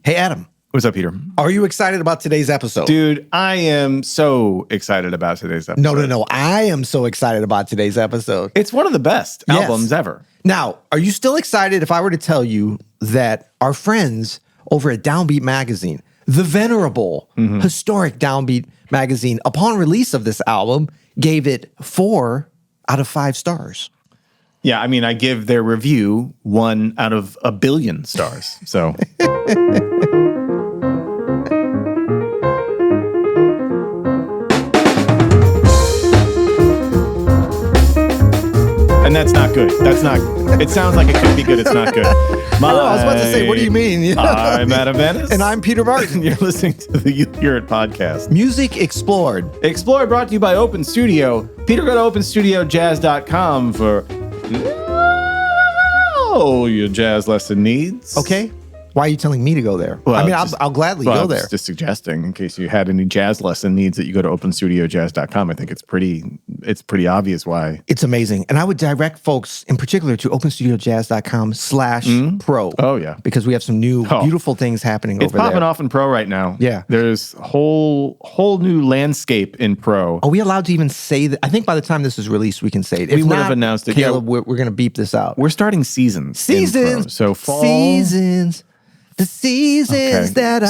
Hey, Adam. What's up, Peter? Are you excited about today's episode? Dude, I am so excited about today's episode. No. I am so excited about today's episode. It's one of the best albums ever. Now, are you still excited if I were to tell you that our friends over at Downbeat Magazine, the venerable, historic Downbeat Magazine, upon release of this album, gave it 4 out of 5 stars? Yeah, I mean, I give their review 1 out of 1 billion stars. So... And that's not good. That's not. It sounds like it could be good. It's not good. I was about to say, what do you mean? I'm Adam Ennis. And I'm Peter Martin. You're listening to the You Hear It podcast. Music Explored. Explored brought to you by Open Studio. Peter, go to openstudiojazz.com for all your jazz lesson needs. Okay. Why are you telling me to go there? Well, I mean, I'll gladly go there. I was just suggesting, in case you had any jazz lesson needs, that you go to openstudiojazz.com. I think it's pretty obvious why. It's amazing. And I would direct folks in particular to openstudiojazz.com/pro. Oh, yeah. Because we have some new beautiful things happening over there. It's popping off in pro right now. Yeah. There's whole new landscape in pro. Are we allowed to even say that? I think by the time this is released, we can say it. If we would not, have announced it. Caleb, we're going to beep this out. We're starting seasons. In pro. So fall. Seasons. The seasons that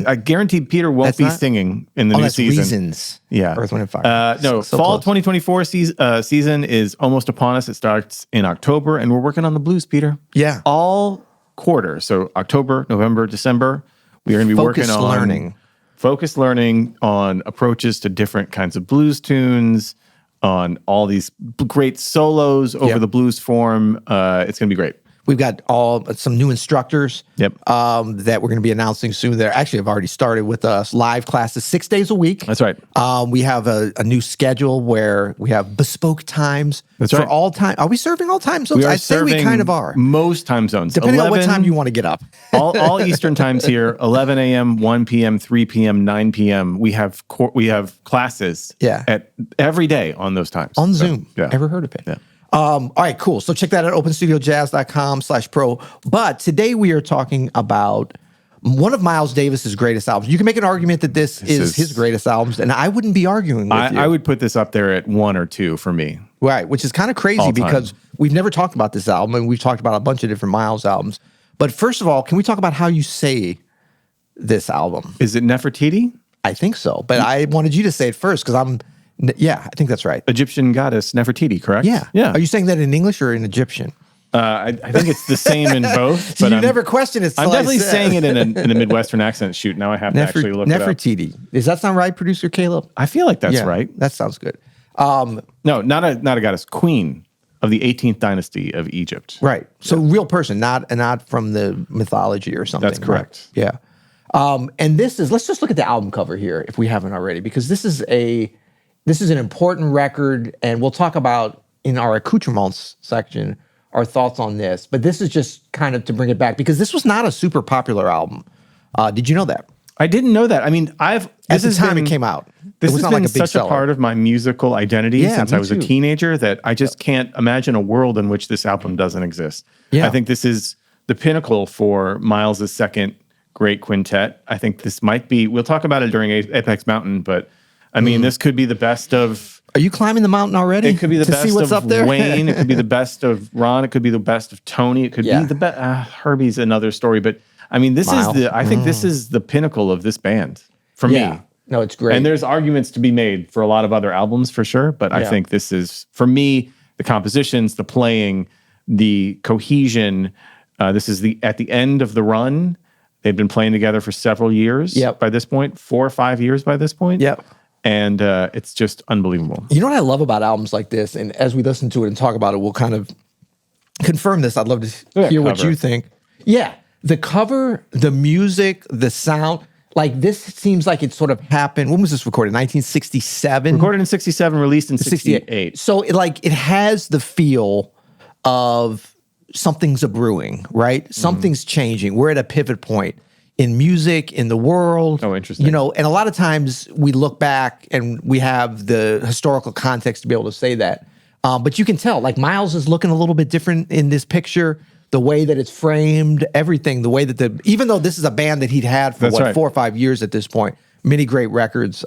I guarantee Peter won't be singing in the new season. Reasons. Yeah. Earth, Wind, and Fire. No, so fall close. 2024 season is almost upon us. It starts in October, and we're working on the blues, Peter. Yeah. All quarter. So October, November, December, we are going to be working on focused learning on approaches to different kinds of blues tunes, on all these great solos over the blues form. It's going to be great. We've got some new instructors that we're going to be announcing soon. They actually have already started with us. Live classes 6 days a week. That's right. We have a new schedule where we have bespoke times for all time. Are we serving all time zones? I'd say we kind of are. Most time zones. Depending on what time you want to get up. all Eastern times here, 11 a.m., 1 p.m., 3 p.m., 9 p.m. We have classes at every day on those times. On Zoom. Yeah. Ever heard of it? Yeah. All right, cool. So check that out, openstudiojazz.com/pro. But today we are talking about one of Miles Davis's greatest albums. You can make an argument that this is his greatest albums, and I wouldn't be arguing with you. I would put this up there at 1 or 2 for me. Right, which is kind of crazy because we've never talked about this album, and we've talked about a bunch of different Miles albums. But first of all, can we talk about how you say this album? Is it Nefertiti? I think so, but I wanted you to say it first because I think that's right. Egyptian goddess Nefertiti, correct? Yeah. Are you saying that in English or in Egyptian? I think it's the same in both. But you never question it. I'm definitely saying it in a Midwestern accent. Shoot, now I have to actually look it up. Nefertiti. Does that sound right, producer Caleb? I feel like that's right. That sounds good. No, not a goddess. Queen of the 18th dynasty of Egypt. Right. So real person, not from the mythology or something. That's correct. Right? Yeah. And let's just look at the album cover here if we haven't already, because this is an important record, and we'll talk about in our accoutrements section our thoughts on this. But this is just kind of to bring it back because this was not a super popular album. Did you know that? I didn't know that. I mean, at the time it came out. This has been like such a part of my musical identity since I was a teenager that I just can't imagine a world in which this album doesn't exist. Yeah. I think this is the pinnacle for Miles' second great quintet. I think this might be. We'll talk about it during Apex Mountain, but. I mean, this could be the best of... Are you climbing the mountain already? It could be the best see what's of up there? Wayne. It could be the best of Ron. It could be the best of Tony. It could be the best... Herbie's another story. But, I mean, I think this is the pinnacle of this band for me. No, it's great. And there's arguments to be made for a lot of other albums for sure. But I think this is, for me, the compositions, the playing, the cohesion. This is at the end of the run. They've been playing together for several years by this point. 4 or 5 years by this point. Yep. And it's just unbelievable. You know what I love about albums like this? And as we listen to it and talk about it, we'll kind of confirm this. I'd love to hear what you think. Yeah. The cover, the music, the sound, like this seems like it sort of happened. When was this recorded? 1967? Recorded in 67, released in 68. So it has the feel of something's a brewing, right? Something's changing. We're at a pivot point. In music, in the world. Oh, interesting. And a lot of times we look back and we have the historical context to be able to say that. But you can tell, like Miles is looking a little bit different in this picture. the way that it's framed, everything, the way that even though this is a band that he'd had for 4 or 5 years at this point, many great records.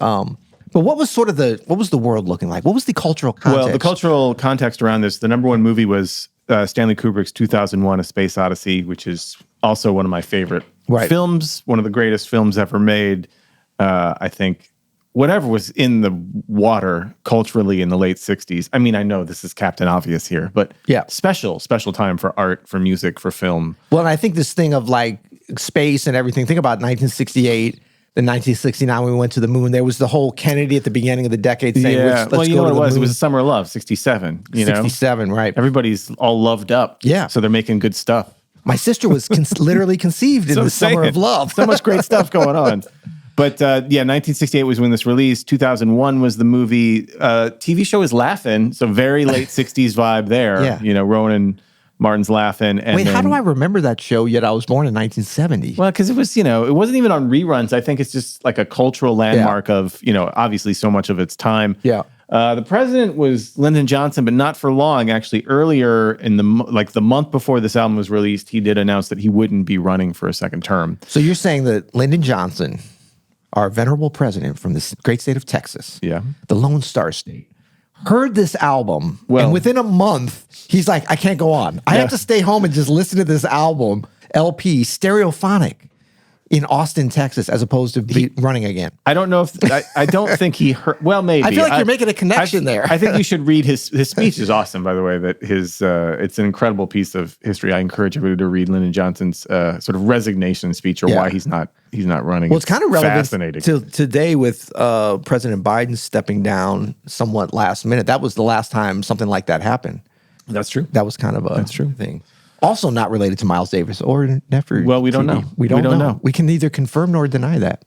But what was what was the world looking like? What was the cultural context? Well, the cultural context around this, the number one movie was Stanley Kubrick's 2001: A Space Odyssey, which is also one of my favorite films, one of the greatest films ever made. I think whatever was in the water culturally in the late 60s. I mean, I know this is Captain Obvious here, but special time for art, for music, for film. Well, and I think this thing of like space and everything, think about 1968. In 1969, when we went to the moon, there was the whole Kennedy at the beginning of the decade saying, let's well, you know what it was? Moon. It was a summer of love, 67. 67, right. Everybody's all loved up. Yeah. So they're making good stuff. My sister was literally conceived in the summer of love. So much great stuff going on. But 1968 was when this released. 2001 was the movie. TV show is Laugh-In, so very late 60s vibe there. Yeah. Rowan Martin's Laugh-In. And how do I remember that show, yet I was born in 1970? Well, because it was, it wasn't even on reruns. I think it's just like a cultural landmark of, obviously so much of its time. Yeah. The president was Lyndon Johnson, but not for long. Actually, earlier in the month before this album was released, he did announce that he wouldn't be running for a second term. So you're saying that Lyndon Johnson, our venerable president from this great state of Texas, the Lone Star State, heard this album, and within a month, he's like, I can't go on. I have to stay home and just listen to this album, LP, stereophonic, in Austin, Texas, as opposed to running again. I don't know if, I don't think he heard, well, maybe. I feel like you're making a connection there. I think you should read his speech is awesome, by the way, that it's an incredible piece of history. I encourage everybody to read Lyndon Johnson's sort of resignation speech or why he's not running. Well, it's kind of relevant fascinating. to today with President Biden stepping down somewhat last minute. That was the last time something like that happened. That's true. That was kind of a thing. Also not related to Miles Davis or Nefertiti. Well, we don't know. We don't know. We can neither confirm nor deny that.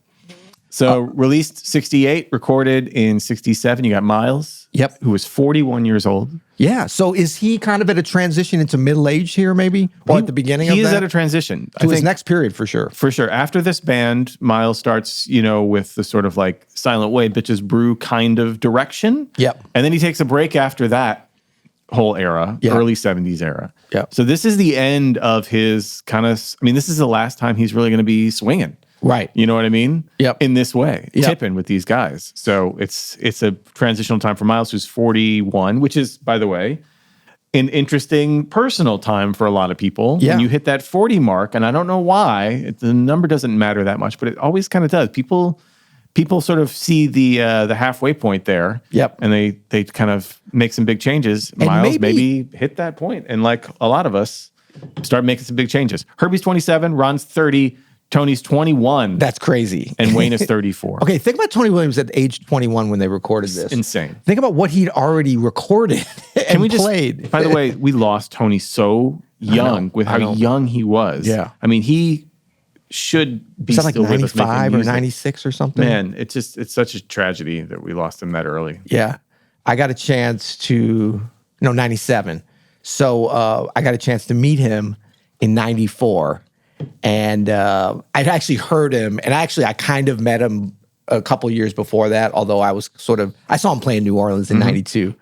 So released 68, recorded in 67. You got Miles. Yep. Who was 41 years old. Yeah. So is he kind of at a transition into middle age here, maybe? Or at the beginning of that? He is at a transition. To his next period, for sure. For sure. After this band, Miles starts, with the sort of like Silent Way, Bitches Brew kind of direction. Yep. And then he takes a break after that whole era, early 70s era. Yeah. So this is the end of his kind of, this is the last time he's really going to be swinging. Right. You know what I mean? Yep. In this way, tipping with these guys. So it's a transitional time for Miles, who's 41, which is, by the way, an interesting personal time for a lot of people. Yeah. When you hit that 40 mark, and I don't know why, the number doesn't matter that much, but it always kind of does. People sort of see the halfway point there. Yep. And they kind of make some big changes. And Miles maybe hit that point, and like a lot of us, start making some big changes. Herbie's 27, Ron's 30, Tony's 21. That's crazy. And Wayne is 34. Okay, think about Tony Williams at age 21 when they recorded this. Insane. Think about what he'd already recorded and played. By the way, we lost Tony so young with how young he was. Yeah. He should be still like still with us making 95 or music. 96 or something. Man, it's such a tragedy that we lost him that early. Yeah. I got a chance to, 97. So I got a chance to meet him in 94. And I'd actually heard him. And I kind of met him a couple years before that, although I saw him play in New Orleans in 92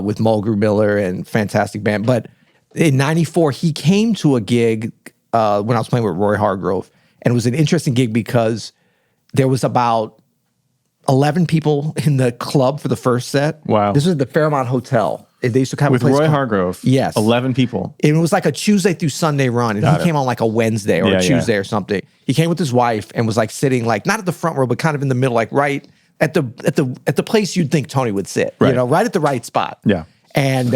with Mulgrew Miller and fantastic band. But in 94, he came to a gig when I was playing with Roy Hargrove. And it was an interesting gig because there was about 11 people in the club for the first set. Wow. This was at the Fairmont Hotel. They used to have with a place Roy Hargrove. Yes. 11 people. It was like a Tuesday through Sunday run. And he came on like a Wednesday or a Tuesday or something. He came with his wife and was like sitting like, not at the front row, but kind of in the middle, like right at the place you'd think Tony would sit, right. Right at the right spot. Yeah. And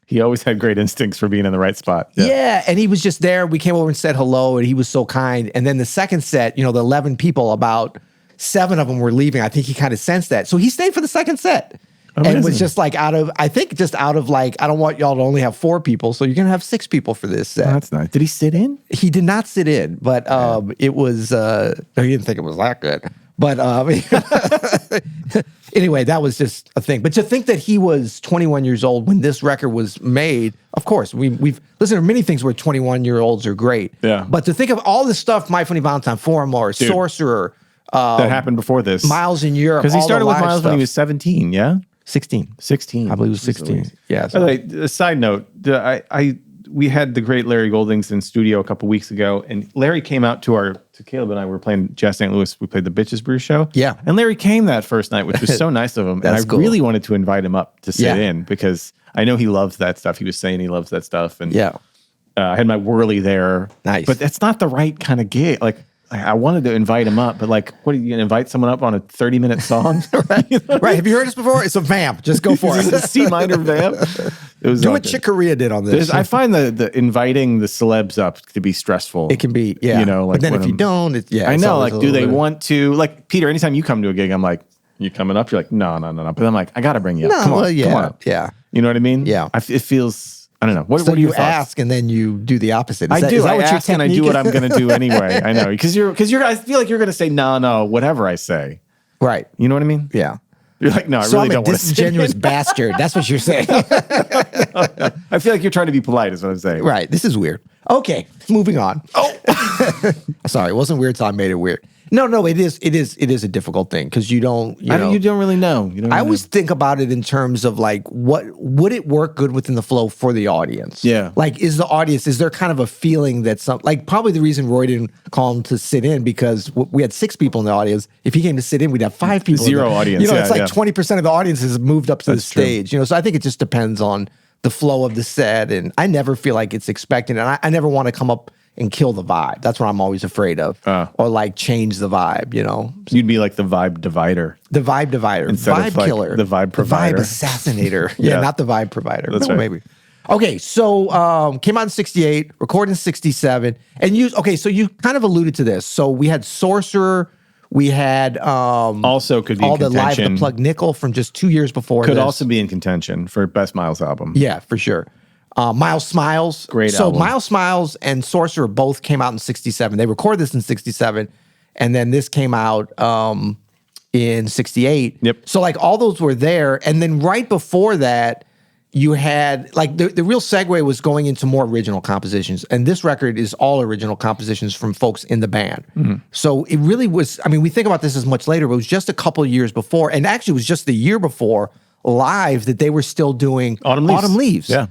he always had great instincts for being in the right spot. Yeah. And he was just there. We came over and said hello and he was so kind. And then the second set, the 11 people, about 7 of them were leaving. I think he kind of sensed that. So he stayed for the second set. Amazing. And it was just like out of like, I don't want y'all to only have 4 people, so you're going to have 6 people for this set. Oh, that's nice. Did he sit in? He did not sit in, but it was, he didn't think it was that good. But anyway, that was just a thing. But to think that he was 21 years old when this record was made, of course, we've listened to many things where 21-year-olds are great. Yeah. But to think of all this stuff, My Funny Valentine, Forum or Sorcerer. That happened before this. Miles in Europe. Because he started with Miles when he was 17, yeah? 16. 16. I believe it was 16. Yeah. By the way, a side note, we had the great Larry Goldings in studio a couple weeks ago, and Larry came out to Caleb and I were playing Jazz St. Louis. We played the Bitches Brew show. Yeah. And Larry came that first night, which was so nice of him. And I really wanted to invite him up to sit in because I know he loves that stuff. He was saying he loves that stuff. And I had my whirly there. Nice. But that's not the right kind of gig. Like, I wanted to invite him up, but like, what are you going to invite someone up on a 30-minute song? Right. You know right. Have you heard this before? It's a vamp. Just go for it. It's a C minor vamp. It was do what Chick Corea did on this. I find the inviting the celebs up to be stressful. It can be, yeah. You know, like, but then if you don't, I know, like, do they want to? Like, Peter, anytime you come to a gig, I'm like, you coming up? You're like, no. But I'm like, I got to bring you up. Come on. Yeah. You know what I mean? Yeah. It feels. I don't know. What so are your you ask and then you do the opposite. I do. I ask and I do what I'm going to do anyway. I know because I feel like you're going to say no, whatever I say. Right. You know what I mean? Yeah. You're like, no, I really don't want to say. Disingenuous bastard. That's what you're saying. I feel like you're trying to be polite, is what I'm saying. Right. This is weird. Okay, moving on. Oh, sorry, it wasn't weird, so I made it weird. No, it is a difficult thing because you don't really know. I always think about it in terms of like, what would it work good within the flow for the audience? Yeah. Like, is there kind of a feeling that like probably the reason Roy didn't call him to sit in because we had 6 people in the audience. If he came to sit in, we'd have 5 people. 0 audience. It's like 20% of the audience has moved up to the stage. True. So I think it just depends on the flow of the set, and I never feel like it's expected, and I never want to come up and kill the vibe. That's what I'm always afraid of. Or like change the vibe, You'd be like the vibe divider. The vibe divider. Instead vibe of like killer. the vibe provider. The vibe assassinator. Yeah, not the vibe provider. That's right. Maybe. Okay, so came out in 68, recorded in 67. And so you kind of alluded to this. So we had Sorcerer. We had also could be all in the Live contention. at the Plug Nickel from just 2 years before. Could also be in contention for Best Miles album. Yeah, for sure. Miles Smiles. Great album. So Miles Smiles and Sorcerer both came out in 67. They recorded this in 67. And then this came out in 68. Yep. So like all those were there. And then right before that, you had like the real segue was going into more original compositions. And this record is all original compositions from folks in the band. Mm-hmm. So it really was, I mean, we think about this as much later, but it was just a couple of years before. And actually it was just the year before live that they were still doing Autumn Leaves. Yeah.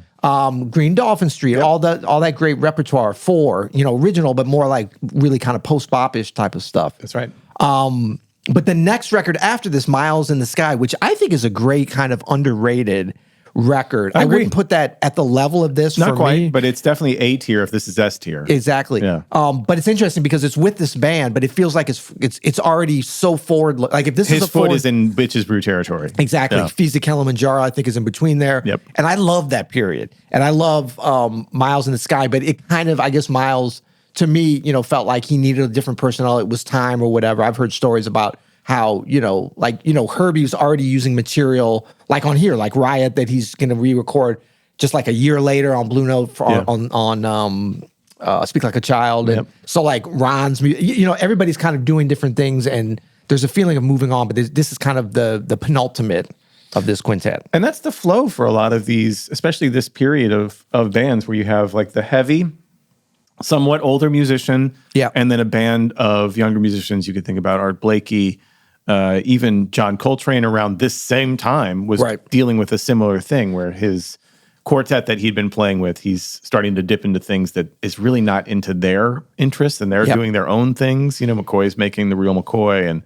Green Dolphin Street, all that great repertoire for, original, but more like really kind of post-bop-ish type of stuff. That's right. But the next record after this, Miles in the Sky, which I think is a great kind of underrated record. I wouldn't put that at the level of this. Not for quite, me. but it's definitely A tier if this is S tier. Exactly. Yeah. But it's interesting because it's with this band, but it feels like it's already so forward. Like if this His is a foot forward, is in Bitches Brew territory. Exactly. Yeah. Feast of Kilimanjaro, I think, is in between there. Yep. And I love that period. And I love Miles in the Sky, but it kind of, I guess, Miles, to me, felt like he needed a different personnel. It was time or whatever. I've heard stories about how, Herbie was already using material like on here, like Riot, that he's going to re-record just like a year later on Blue Note on Speak Like a Child. And so like Ron's, everybody's kind of doing different things and there's a feeling of moving on, but this is kind of the penultimate of this quintet. And that's the flow for a lot of these, especially this period of bands where you have like the heavy, somewhat older musician, and then a band of younger musicians. You could think about Art Blakey, even John Coltrane around this same time was dealing with a similar thing where his quartet that he'd been playing with, he's starting to dip into things that is really not into their interests and they're doing their own things. McCoy's making the real McCoy. And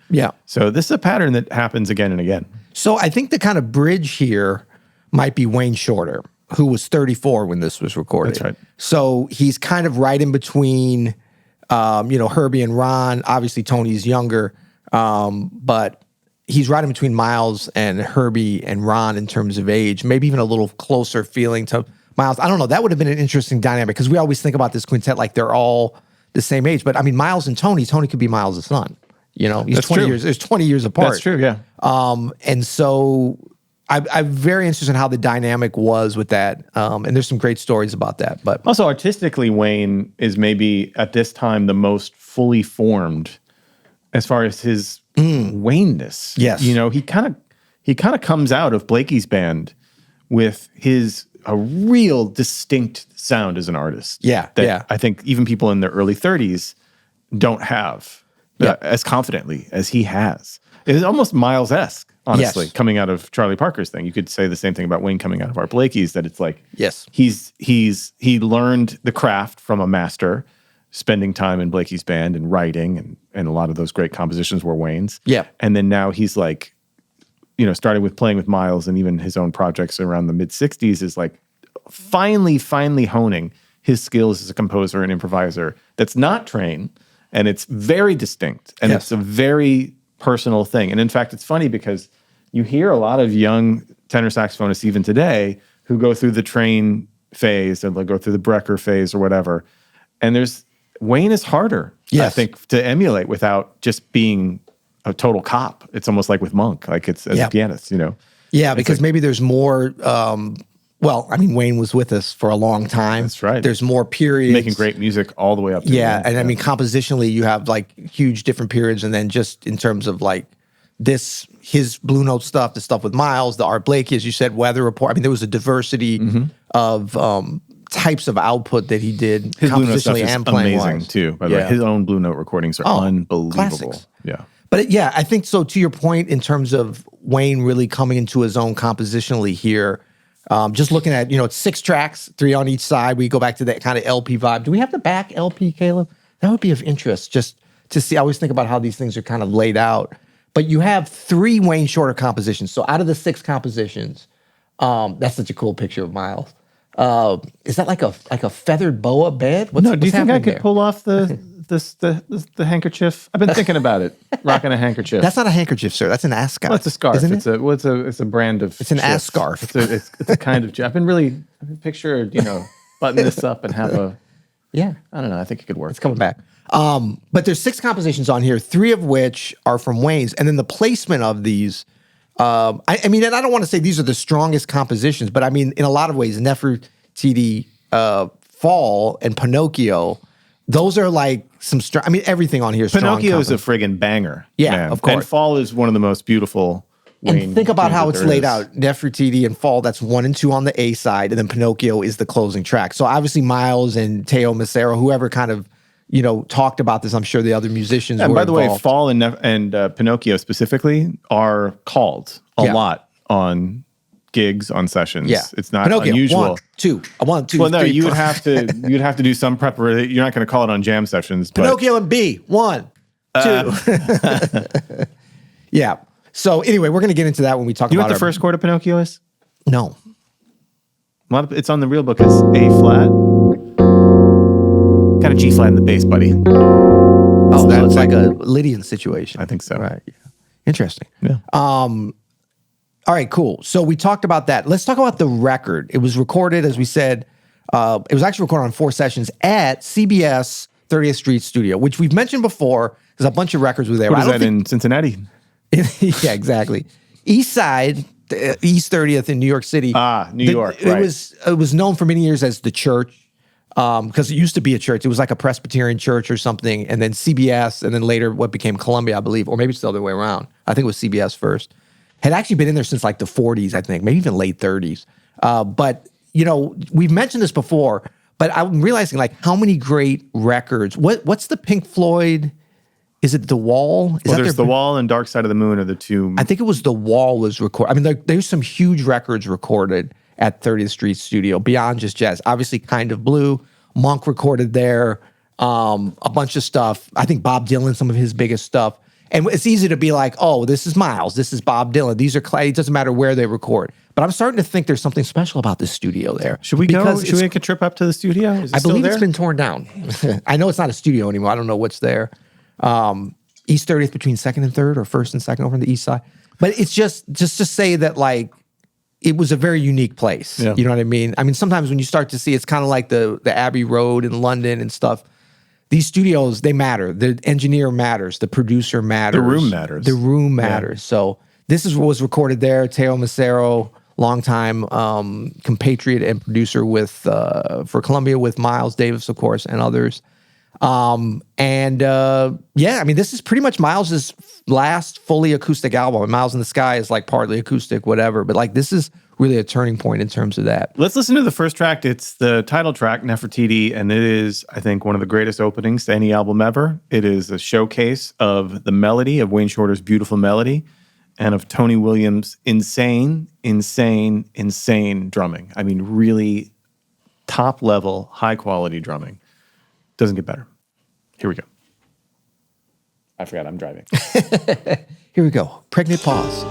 so this is a pattern that happens again and again. So I think the kind of bridge here might be Wayne Shorter, who was 34 when this was recorded. That's right. So he's kind of right in between, Herbie and Ron. Obviously, Tony's younger, but he's right in between Miles and Herbie and Ron in terms of age, maybe even a little closer feeling to Miles. I don't know. That would have been an interesting dynamic because we always think about this quintet like they're all the same age. But I mean, Miles and Tony could be Miles' son. He's That's 20 true. years. There's 20 years apart. That's true. Yeah. And so I'm very interested in how the dynamic was with that. And there's some great stories about that. But also artistically, Wayne is maybe at this time the most fully formed as far as his Wayne-ness. Yes. He kind of comes out of Blakey's band with a real distinct sound as an artist. Yeah. That I think even people in their early 30s don't have as confidently as he has. It's almost Miles-esque. honestly, coming out of Charlie Parker's thing. You could say the same thing about Wayne coming out of Art Blakey's, that it's like, he learned the craft from a master, spending time in Blakey's band and writing, and a lot of those great compositions were Wayne's. Yeah. And then now he's like, starting with playing with Miles and even his own projects around the mid-'60s is like finally honing his skills as a composer and improviser that's not trained, and it's very distinct, and it's a very personal thing. And in fact, it's funny because you hear a lot of young tenor saxophonists even today who go through the train phase, or they'll go through the Brecker phase or whatever. And Wayne is harder, I think, to emulate without just being a total cop. It's almost like with Monk, like it's as a pianist, Yeah, because maybe there's more, Wayne was with us for a long time. That's right. There's more periods. Making great music all the way up to and I mean, compositionally, you have like huge different periods, and then just in terms of like his Blue Note stuff, the stuff with Miles, the Art Blakey, as you said, Weather Report. I mean, there was a diversity of types of output that he did his compositionally and playing amazing too. By the way, his own Blue Note recordings are unbelievable. Classics. Yeah. But I think so. To your point, in terms of Wayne really coming into his own compositionally here, just looking at, it's 6 tracks, 3 on each side. We go back to that kind of LP vibe. Do we have the back LP, Caleb? That would be of interest just to see. I always think about how these things are kind of laid out. But you have 3 Wayne Shorter compositions. So out of the 6 compositions, that's such a cool picture of Miles. Is that like a feathered boa bed? Do you think I could pull off the handkerchief? I've been thinking about it. Rocking a handkerchief. That's not a handkerchief, sir. That's an ascot. Well, it's a scarf. Isn't it? It's a brand of. It's an ass scarf. It's a kind of. I've been pictured, button this up and have a. Yeah, I don't know. I think it could work. It's coming back. But there's 6 compositions on here, 3 of which are from Wayne's, and then the placement of these. I mean, and I don't want to say these are the strongest compositions, but I mean, in a lot of ways, Nefertiti, Fall, and Pinocchio, those are like some strong. I mean, everything on here is strong. Pinocchio is a friggin' banger. Yeah, man. of course. And Fall is one of the most beautiful. And think about how it's laid out. Nefertiti and Fall, that's 1 and 2 on the A side, and then Pinocchio is the closing track. So obviously Miles and Teo Macero, whoever kind of, talked about this, I'm sure the other musicians were by the involved. way, Fall and Pinocchio specifically are called a lot on gigs, on sessions. Yeah. It's not Pinocchio, unusual. 1, 2. 1, 2, well, no, 3, you'd 4. have to do some preparation. You're not going to call it on jam sessions. But, Pinocchio and B, 1, 2. Yeah. So anyway, we're going to get into that when we talk about. You know what the first chord of Pinocchio is? No. It's on the real book as A flat. Got a G flat in the bass, buddy. So it's like a Lydian situation. I think so. Right. Yeah. Interesting. Yeah. All right, cool. So we talked about that. Let's talk about the record. It was recorded, as we said, it was actually recorded on 4 sessions at CBS 30th Street Studio, which we've mentioned before. There's a bunch of records were there. What is that in Cincinnati? Yeah, exactly. East Side, East 30th in New York City. New York, right. It was known for many years as the church, because it used to be a church. It was like a Presbyterian church or something, and then CBS, and then later what became Columbia, I believe, or maybe it's the other way around. I think it was CBS first. Had actually been in there since like the 40s, I think, maybe even late 30s. But, we've mentioned this before, but I'm realizing like how many great records. What's the Pink Floyd? Is it The Wall? There's The Wall and Dark Side of the Moon are the 2. I think it was The Wall was recorded. I mean, there's some huge records recorded at 30th Street Studio beyond just jazz. Obviously, Kind of Blue, Monk recorded there, a bunch of stuff. I think Bob Dylan, some of his biggest stuff. And it's easy to be like, oh, this is Miles, this is Bob Dylan. These are it doesn't matter where they record. But I'm starting to think there's something special about this studio there. Should we go? Should we make a trip up to the studio? I believe it's been torn down. I know it's not a studio anymore. I don't know what's there. East 30th between 2nd and 3rd, or 1st and 2nd over on the east side. But it's just to say that like it was a very unique place. Yeah. You know what I mean? I mean, sometimes when you start to see, it's kind of like the Abbey Road in London and stuff. These studios, they matter. The engineer matters. The producer matters. The room matters. The room matters. Yeah. So this is what was recorded there. Teo Macero, longtime compatriot and producer for Columbia with Miles Davis, of course, and others. I mean, this is pretty much Miles's last fully acoustic album. Miles in the Sky is like partly acoustic, whatever. But like, this is really a turning point in terms of that. Let's listen to the first track. It's the title track, Nefertiti, and it is, I think, one of the greatest openings to any album ever. It is a showcase of the melody, of Wayne Shorter's beautiful melody. and of Tony Williams' insane drumming. I mean, really top level, high quality drumming. Doesn't get better. Here we go. I forgot I'm driving. Here we go. Pregnant pause.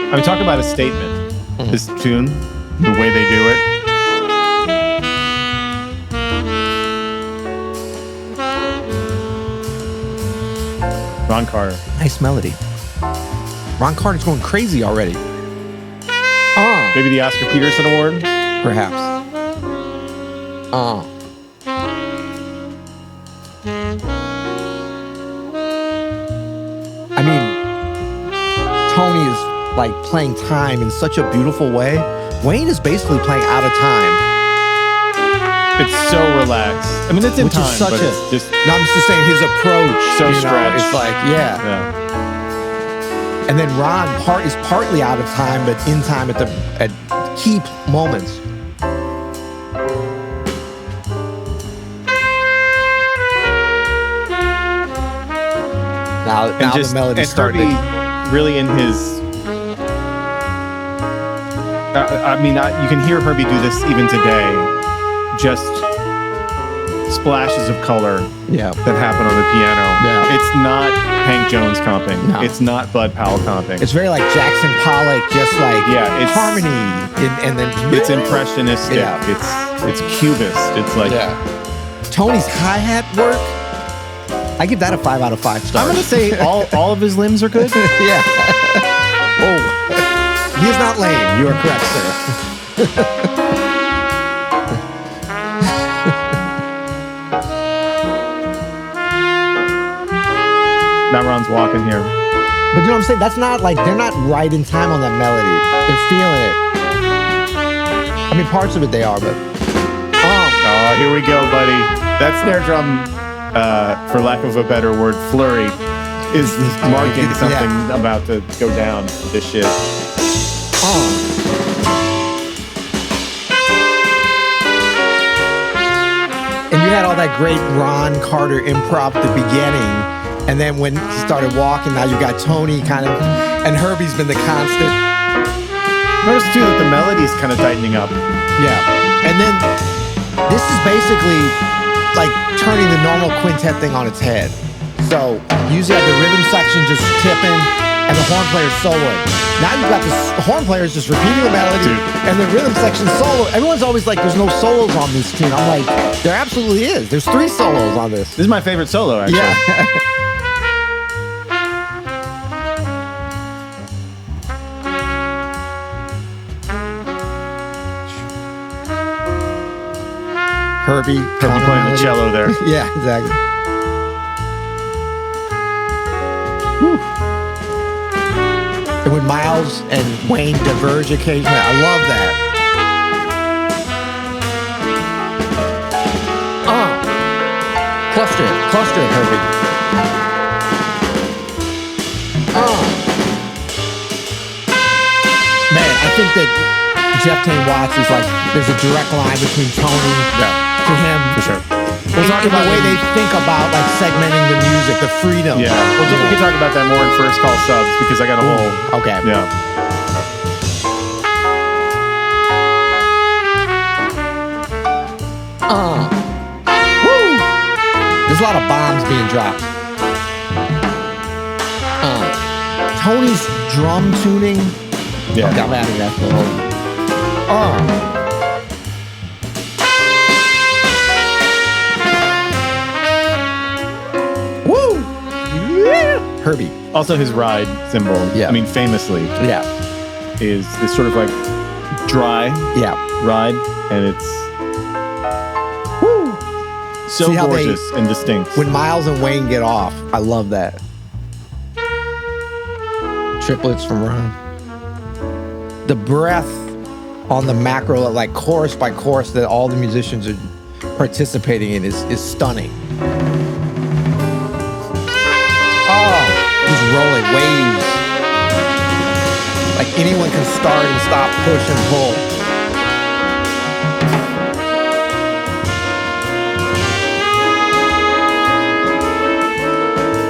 I mean, talk about a statement. This tune, the way they do it. Ron Carter. Nice melody. Ron Carter's going crazy already. Maybe the Oscar Peterson Award? Perhaps. I mean, Tony is like playing time in such a beautiful way. Wayne is basically playing out of time. It's so relaxed. I mean, it's in time, but it's just... No, I'm just saying his approach. So stretched. It's like, yeah. And then Ron is partly out of time, but in time at key moments. Now the melody started. Herbie really in his... you can hear Herbie do this even today. Just splashes of color that happen on the piano. Yeah. It's not Hank Jones comping. No. It's not Bud Powell comping. It's very like Jackson Pollock, just like it's harmony. And then it's impressionistic. Yeah. It's cubist. It's like Tony's hi-hat work. I give that a 5 out of 5 stars. I'm gonna say all of his limbs are good. Yeah. Oh, he is not lame. You are correct, sir. Now Ron's walking here. But you know what I'm saying? That's not like, they're not right in time on that melody. They're feeling it. I mean, parts of it they are, but... Oh, here we go, buddy. That snare drum, for lack of a better word, flurry, is marking something about to go down. This shit. And you had all that great Ron Carter improv at the beginning. And then when he started walking, now you got Tony kind of, and Herbie's been the constant. Notice too that the melody's kind of tightening up. Yeah. And then this is basically like turning the normal quintet thing on its head. So usually have the rhythm section just tipping and the horn player soloing. Now you've got the horn players just repeating the melody and the rhythm section solo. Everyone's always like, there's no solos on this tune. I'm like, there absolutely is. There's 3 solos on this. This is my favorite solo, actually. Yeah. Herbie playing the cello there. Yeah, exactly. Whew. And when Miles and Wayne diverge occasionally, I love that. Cluster it, Herbie. Man, I think that Jeff Tain Watts is like, there's a direct line between Tony to him. For sure. We'll talk about the way they think about like segmenting the music, the freedom. Yeah, we can talk about that more in First Call Subs because I got a whole... Okay. Yeah. Woo! There's a lot of bombs being dropped. Tony's drum tuning. Yeah. Okay, I'm adding that to the whole... Herbie. Also his ride cymbal, I mean famously, is this sort of like dry ride, and it's so gorgeous and distinct. When Miles and Wayne get off, I love that. Triplets from Ron. The breath on the macro, like chorus by chorus, that all the musicians are participating in is stunning. waves. Like anyone can start and stop, push and pull.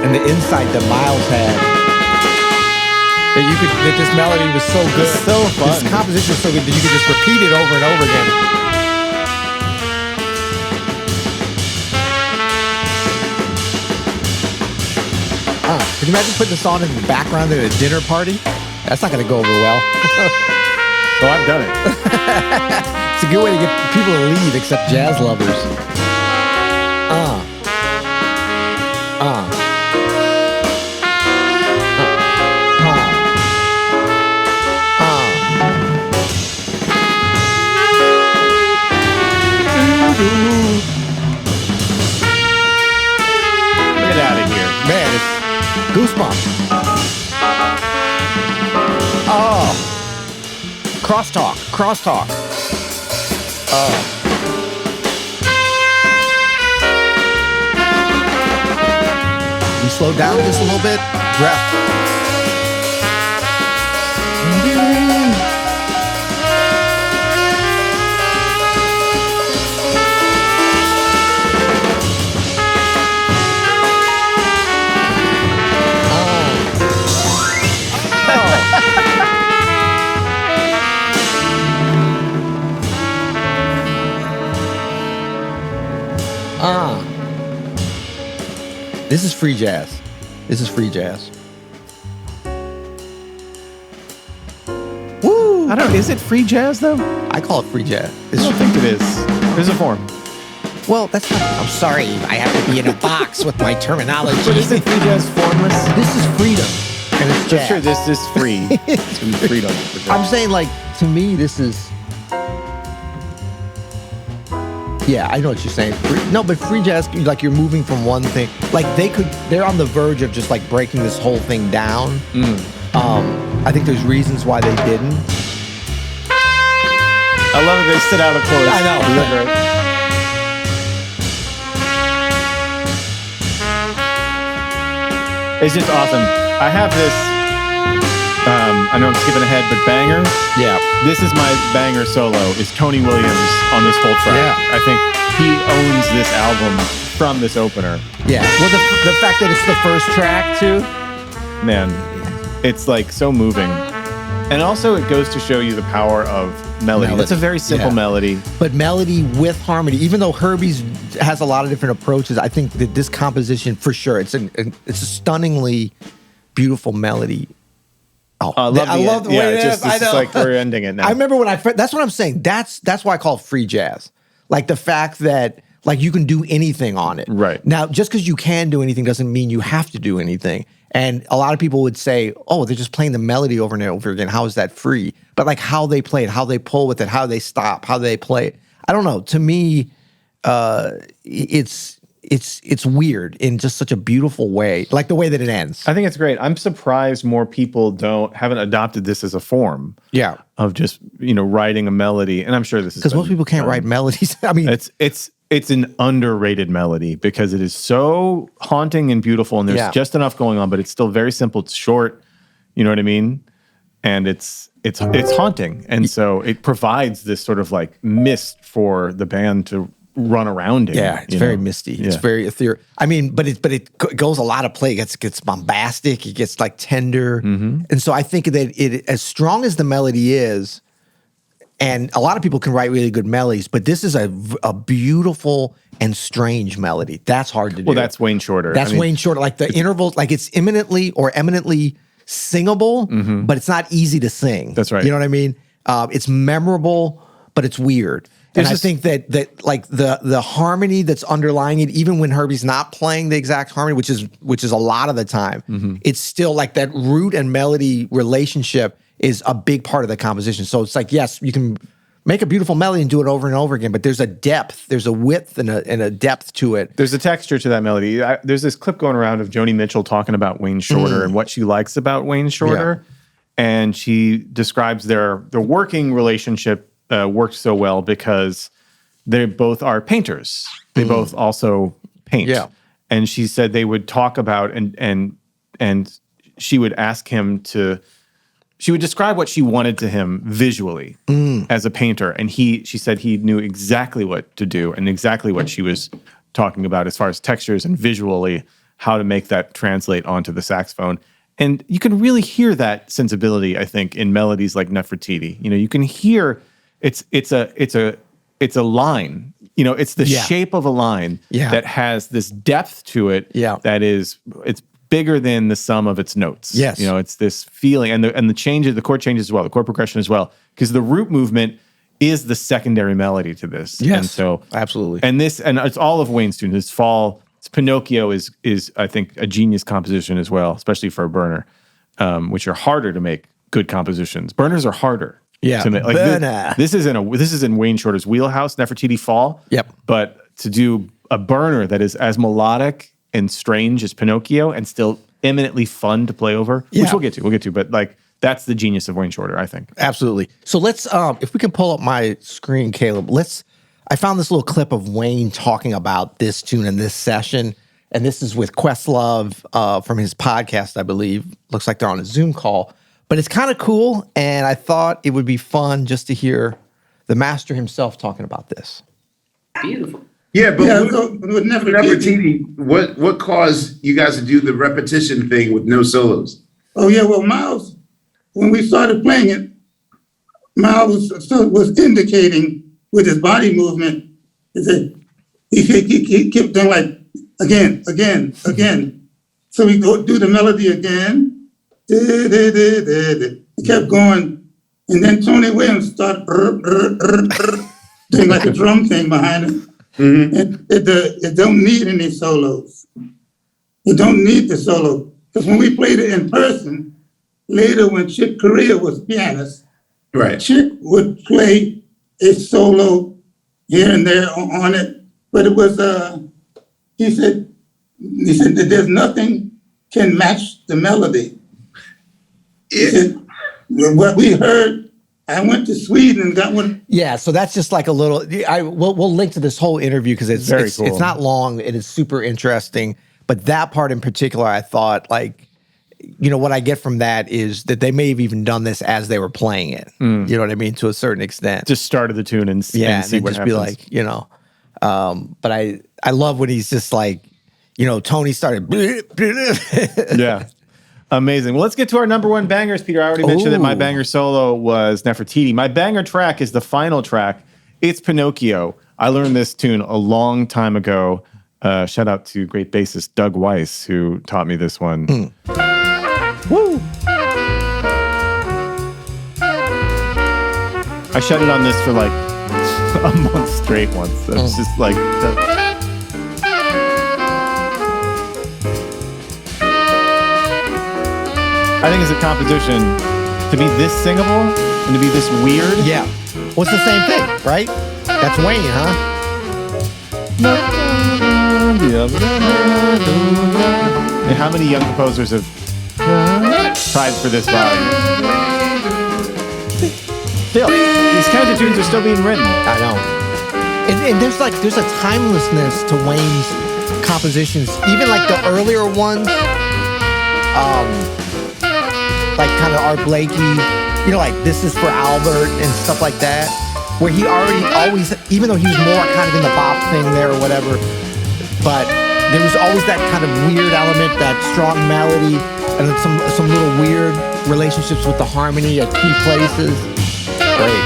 And the insight that Miles had, that this melody was so good, it's so fun. This composition was so good that you could just repeat it over and over again. Can you imagine putting this on in the background at a dinner party? That's not going to go over well. Well, I've done it. It's a good way to get people to leave, except jazz lovers. Get out of here. Man, it's goosebumps. Oh. Crosstalk. Oh. We slow down just a little bit. Breath. This is free jazz. Woo! I don't know. Is it free jazz though? I call it free jazz. I don't think it is. There's a form. Well, that's not. I'm sorry. I have to be in a box with my terminology. But isn't free jazz formless? This is freedom, and it's jazz. Sure, this is free. It's freedom. I'm saying, like, to me, this is. Yeah, I know what you're saying. No, but free jazz, like you're moving from one thing. Like they're on the verge of just like breaking this whole thing down. I think there's reasons why they didn't. I love it. They sit out of chorus. I know. It's just awesome. I have this. I know I'm skipping ahead, but bangers. Yeah. This is my banger solo. Is Tony Williams on this whole track? Yeah. I think he owns this album from this opener. Yeah. Well, the fact that it's the first track too. Man, it's like so moving. And also it goes to show you the power of melody. It's a very simple melody. But melody with harmony. Even though Herbie's has a lot of different approaches, I think that this composition, for sure, it's a stunningly beautiful melody. Oh, I love the way it is. It's like we're ending it now. I remember when that's what I'm saying. That's why I call it free jazz. Like the fact that like you can do anything on it. Right. Now, just because you can do anything doesn't mean you have to do anything. And a lot of people would say, oh, they're just playing the melody over and over again. How is that free? But like how they play it, how they pull with it, how they stop, how they play it. I don't know. To me, it's weird in just such a beautiful way, like the way that it ends. I think it's great. I'm surprised more people haven't adopted this as a form. Yeah. Of just, writing a melody. And I'm sure this is because most people can't write melodies. I mean, it's an underrated melody because it is so haunting and beautiful, and there's just enough going on, but it's still very simple. It's short. You know what I mean? And it's haunting, and so it provides this sort of like mist for the band to run around in. Yeah, it's very misty. It's very ethereal. I mean, but it goes a lot of play. It gets bombastic. It gets like tender, and so I think that it, as strong as the melody is. And a lot of people can write really good melodies, but this is a beautiful and strange melody. That's hard to do. Well, that's Wayne Shorter. Wayne Shorter. Like the intervals, like it's eminently singable, but it's not easy to sing. That's right. You know what I mean? It's memorable, but it's weird. And I think that like the harmony that's underlying it, even when Herbie's not playing the exact harmony, which is a lot of the time, it's still like that root and melody relationship is a big part of the composition. So it's like, yes, you can make a beautiful melody and do it over and over again, but there's a depth, there's a width and a depth to it. There's a texture to that melody. There's this clip going around of Joni Mitchell talking about Wayne Shorter and what she likes about Wayne Shorter. Yeah. And she describes their working relationship worked so well because they both are painters. They both also paint. Yeah. And she said they would talk about and she would ask him she would describe what she wanted to him visually as a painter. And she said he knew exactly what to do and exactly what she was talking about as far as textures and visually how to make that translate onto the saxophone. And you can really hear that sensibility, I think, in melodies like Nefertiti. You can hear it's a line. It's the shape of a line that has this depth to it that it's bigger than the sum of its notes. Yes. It's this feeling and the changes, the chord changes as well, the chord progression as well, because the root movement is the secondary melody to this. Yes. And so absolutely. And it's all of Wayne's tunes. This Fall, Pinocchio is I think a genius composition as well, especially for a burner, which are harder to make good compositions. Burners are harder. Yeah, this is in Wayne Shorter's wheelhouse, Nefertiti Fall. Yep. But to do a burner that is as melodic and strange as Pinocchio and still eminently fun to play over, which we'll get to. But that's the genius of Wayne Shorter, I think. Absolutely. So let's, if we can pull up my screen, Caleb. I found this little clip of Wayne talking about this tune in this session, and this is with Questlove from his podcast, I believe. Looks like they're on a Zoom call. But it's kind of cool, and I thought it would be fun just to hear the master himself talking about this. Beautiful. Yeah, but with Nefertiti, what caused you guys to do the repetition thing with no solos? Oh yeah, well Miles, when we started playing it, Miles was indicating with his body movement. He kept doing like again. So we go do the melody again. He kept going, and then Tony Williams started doing like a drum thing behind it. Mm-hmm. And it don't need any solos. It don't need the solo. Because when we played it in person, later when Chick Corea was pianist, right, Chick would play a solo here and there on it. But it was, he said that there's nothing can match the melody. What we heard, I went to Sweden and got one. Yeah, so that's just like a little. We'll link to this whole interview because it's very cool. It's not long. It is super interesting. But that part in particular, I thought, what I get from that is that they may have even done this as they were playing it. You know what I mean? To a certain extent. Just started the tune and see what happens. Be like, but I love when he's just like, Tony started. Yeah. Amazing. Well, let's get to our number one bangers, Peter. I already mentioned that my banger solo was Nefertiti. My banger track is the final track. It's Pinocchio. I learned this tune a long time ago. Shout out to great bassist Doug Weiss, who taught me this one. Woo! I shut it on this for like a month straight once. It's just like... I think as a composition, to be this singable and to be this weird. Yeah. Well, it's the same thing, right? That's Wayne, huh? And how many young composers have tried for this vibe? Still, these kinds of tunes are still being written. I know. And there's a timelessness to Wayne's compositions, even like the earlier ones. Like kind of Art Blakey, like This Is for Albert and stuff like that, where he always, even though he was more kind of in the bop thing there or whatever, but there was always that kind of weird element, that strong melody, and then some little weird relationships with the harmony at key places. Great.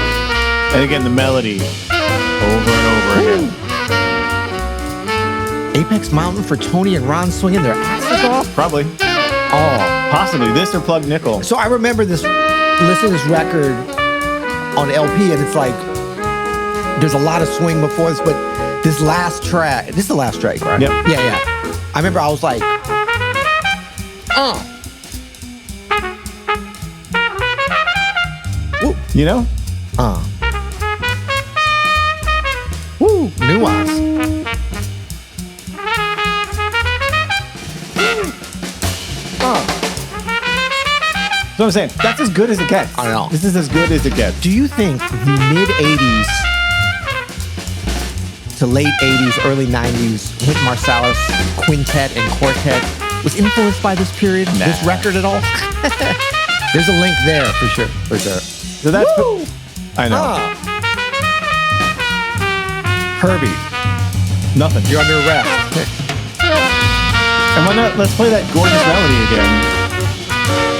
And again, the melody over and over again. Apex Mountain for Tony and Ron swinging their asses off? Probably. Oh, possibly this or Plug Nickel. So I remember listening to this record on LP, and it's like there's a lot of swing before this, but this is the last track, right? Yep. Yeah. I remember I was like, Woo. Woo, nuance. So I'm saying, that's as good as it gets. I know. This is as good as it gets. Do you think the mid-'80s to late 80s, early 90s Wynton Marsalis quintet and quartet was influenced by this period, this record at all? There's a link there for sure. So that's I know. Herbie, Nothing. you're under arrest. And why not? Let's play that gorgeous melody again.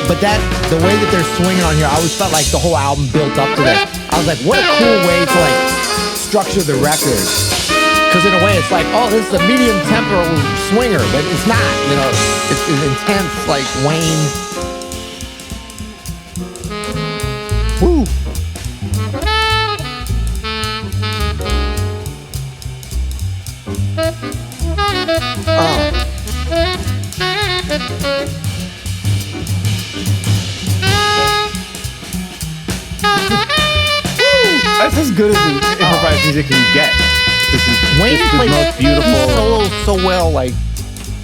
But the way that they're swinging on here, I always felt like the whole album built up to that. I was like, what a cool way to like structure the record. Because in a way, it's like, oh, this is a medium tempo swinger, but it's not. You know, it's an intense like Wayne. Woo. That's as good as improvised music can get. Wayne plays the most beautiful solos so well. Like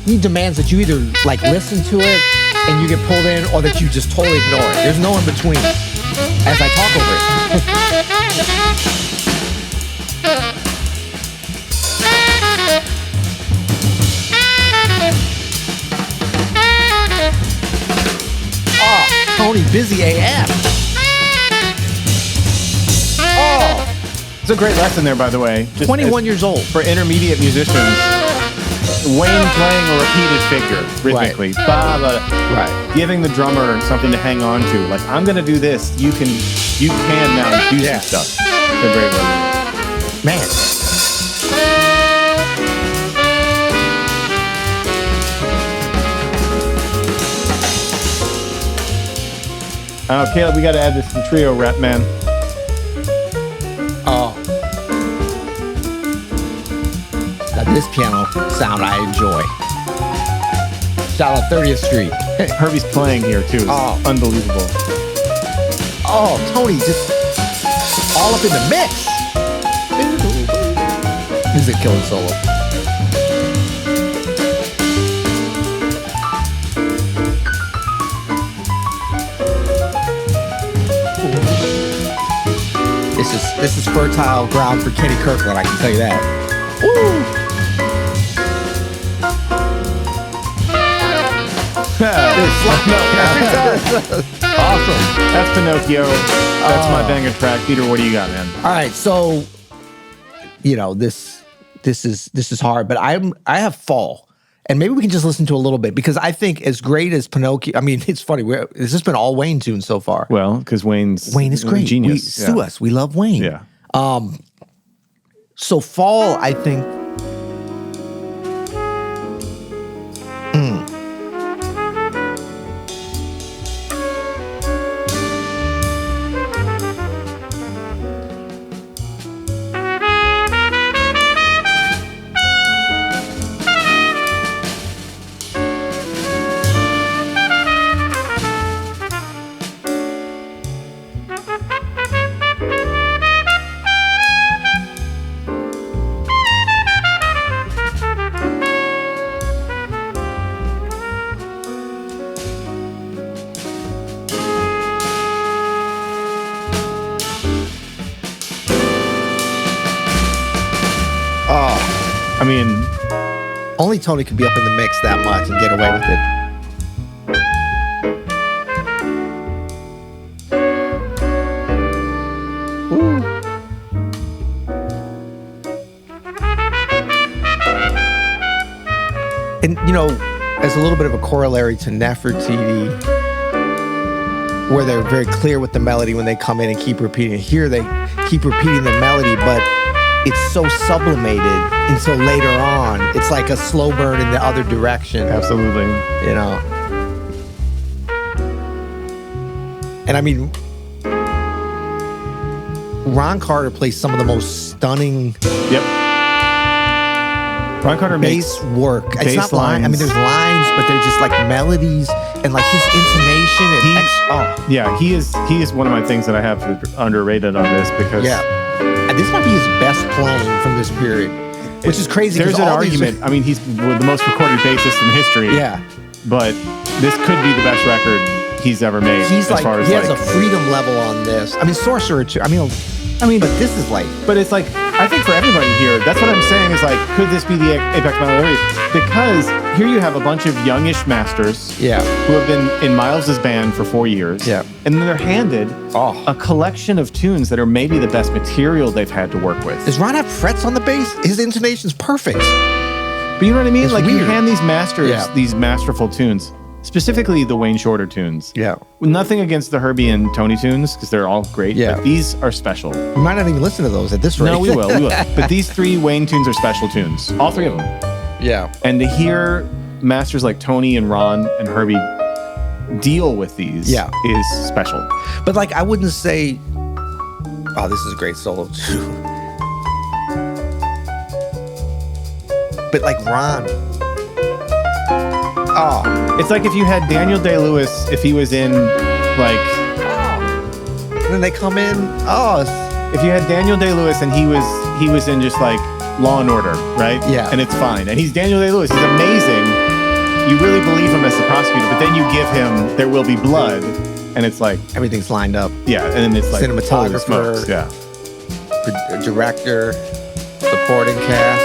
he demands that you either like listen to it and you get pulled in, or that you just totally ignore it. There's no in between. As I talk over it. Oh, Tony, busy AF. Oh. It's a great lesson there, by the way. Just 21 years old. For intermediate musicians, Wayne playing a repeated figure rhythmically. Right. Ba, ba, Right. Giving the drummer something to hang on to. Like, I'm going to do this. You can now do some stuff. It's a great one. Man. Caleb, we got to add this to trio rep, man. Oh. Now this piano sound I enjoy. Shout out 30th Street. Herbie's playing here, too. It's unbelievable. Oh, Tony, just all up in the mix. This is a killer solo. This is fertile ground for Kenny Kirkland, I can tell you that. Woo! Awesome. That's Pinocchio. That's my banger track. Peter, what do you got, man? All right, so you know this is hard, but I have Fall, and maybe we can just listen to a little bit, because I think as great as Pinocchio, I mean, it's funny. It's just been all Wayne tunes so far. Well, because Wayne is great. Genius. Sue us. We love Wayne. Yeah. So Fall, I think. I mean, only Tony could be up in the mix that much and get away with it. Ooh. And, you know, as a little bit of a corollary to Nefertiti, where they're very clear with the melody when they come in and keep repeating it. Here they keep repeating the melody, but it's so sublimated until later on. It's like a slow burn in the other direction. Absolutely. You know? And I mean, Ron Carter plays some of the most stunning Ron Carter bass work. It's not lines. I mean, there's lines, but they're just like melodies and like his intonation. And he is one of my things that I have underrated on this, because this might be his best playing from this period, which is crazy. There's an argument. I mean, he's the most recorded bassist in history. Yeah, but this could be the best record he's ever made. He's as far as he has a freedom level on this. I mean, Sorcerer too. I mean, but this is like. But it's like, I think for everybody here, that's what I'm saying is like, could this be the Apex Mountain? Because here you have a bunch of youngish masters who have been in Miles's band for 4 years. Yeah. And then they're handed a collection of tunes that are maybe the best material they've had to work with. Does Ron have frets on the bass? His intonation's perfect. But you know what I mean? It's like weird. you hand these masters these masterful tunes, specifically the Wayne Shorter tunes. Yeah. Nothing against the Herbie and Tony tunes, because they're all great. Yeah. But these are special. We might not even listen to those at this rate. No, we will. But these 3 Wayne tunes are special tunes. All 3 of them. Yeah. And to hear masters like Tony and Ron and Herbie deal with these is special. But like, I wouldn't say, oh, this is a great solo too. But like Ron. Oh. It's like if you had Daniel Day-Lewis, if he was in like... And then they come in, if you had Daniel Day-Lewis and he was in just like Law and Order, right? Yeah. And it's fine. And he's Daniel Day-Lewis. He's amazing. You really believe him as the prosecutor, but then you give him There Will Be Blood, and it's like... everything's lined up. Yeah, and then it's like... cinematographer, smokes, director, supporting cast.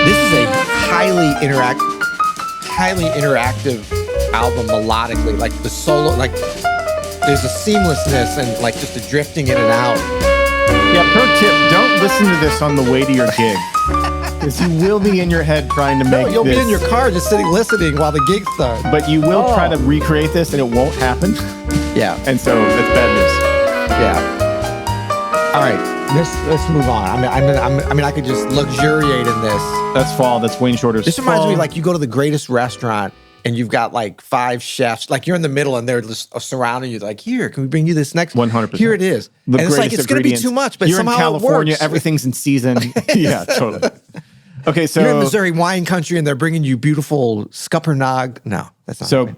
This is a highly interactive album melodically. Like the solo, like there's a seamlessness and like just a drifting in and out. Yeah, pro tip, don't listen to this on the way to your gig. Because you will be in your head trying to make You'll this. be in your car just sitting listening while the gig starts. But you will try to recreate this and it won't happen. Yeah. And so that's bad news. Yeah. All right. Let's move on. I mean, I could just luxuriate in this. That's fall. That's Wayne Shorter's This reminds me, like, you go to the greatest restaurant and you've got like 5 chefs. Like you're in the middle and they're just surrounding you. Like, here, can we bring you this next? 100%. Here it is. And it's like, it's going to be too much, but you're somehow in California, it works. everything's in season. Yeah, totally. Okay, so you're in Missouri wine country and they're bringing you beautiful scuppernog. No, that's not. So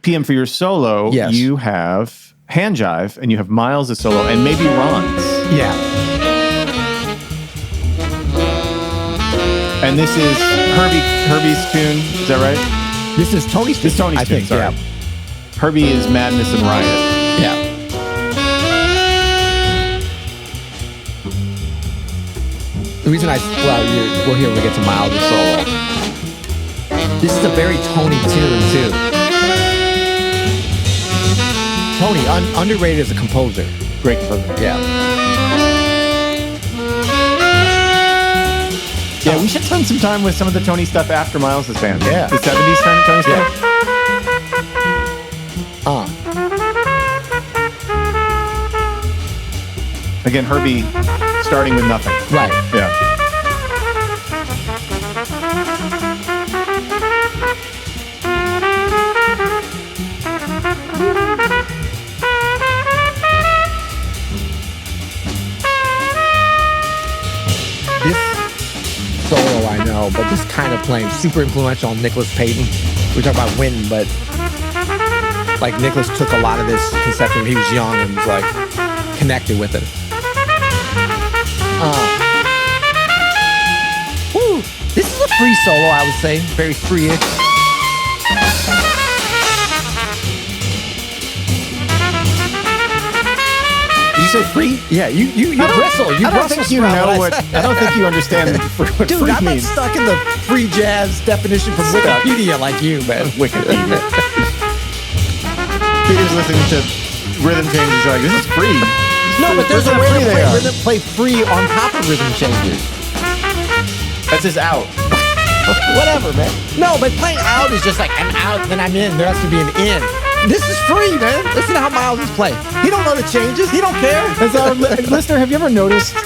PM for your solo, you have hand jive and you have Miles' solo and maybe Ron's. Yeah. And this is Herbie's tune. Is that right? This is Tony's tune. This is Tony's tune, sorry. Yeah. Herbie is Madness and Riot. Yeah. The reason we're here when we get to Miles' solo. This is a very Tony tune too. Tony, underrated as a composer. Great composer. Yeah. Yeah, we should spend some time with some of the Tony stuff after Miles' band. Yeah. The 70s Tony stuff. Again, Herbie starting with nothing. Right. Yeah. This solo I know, but this kind of playing super influential on Nicholas Payton. We talk about Wynton, but like Nicholas took a lot of this conception when he was young and was like connected with it. Woo. This is a free solo, I would say. Very free-ish. Did you say free? Yeah, you bristle. You I don't think you know what. I don't think you understand what Dude, free I'm not means. stuck in the free jazz definition from Wikipedia like you, man. Wikipedia. Peter's listening to rhythm changes. He's like, this is free. No, but there's a Listen way how to free they are. play free on top of rhythm changes. That's just out. Whatever, man. No, but playing out is just like, I'm out, then I'm in. There has to be an in. This is free, man. Listen to how Miles is playing. He don't know the changes. He don't care. As our listener, have you ever noticed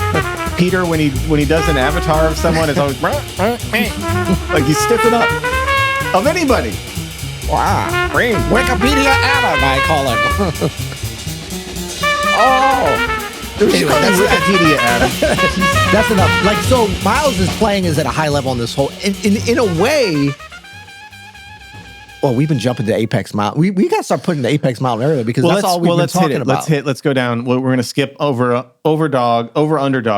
Peter when he does an avatar of someone? It's always like he's stiffing up of anybody. Wow. Wikipedia Adam, I call him. Oh. Anyway, that's Wikipedia, Adam. That's enough. Like, so Miles' playing is at a high level on this whole, in a way. Well, we've been jumping to Apex Mountain. We got to start putting the Apex Mountain earlier because that's all we've been talking about. Let's go down. We're going to skip over underdog.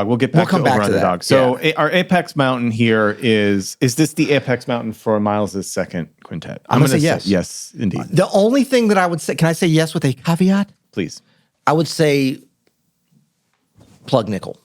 We'll get back to over underdog. That. So our Apex Mountain here is this the Apex Mountain for Miles' second quintet? I'm going to say yes. Yes, indeed. The only thing that I would say, can I say yes with a caveat? Please. I would say plug nickel.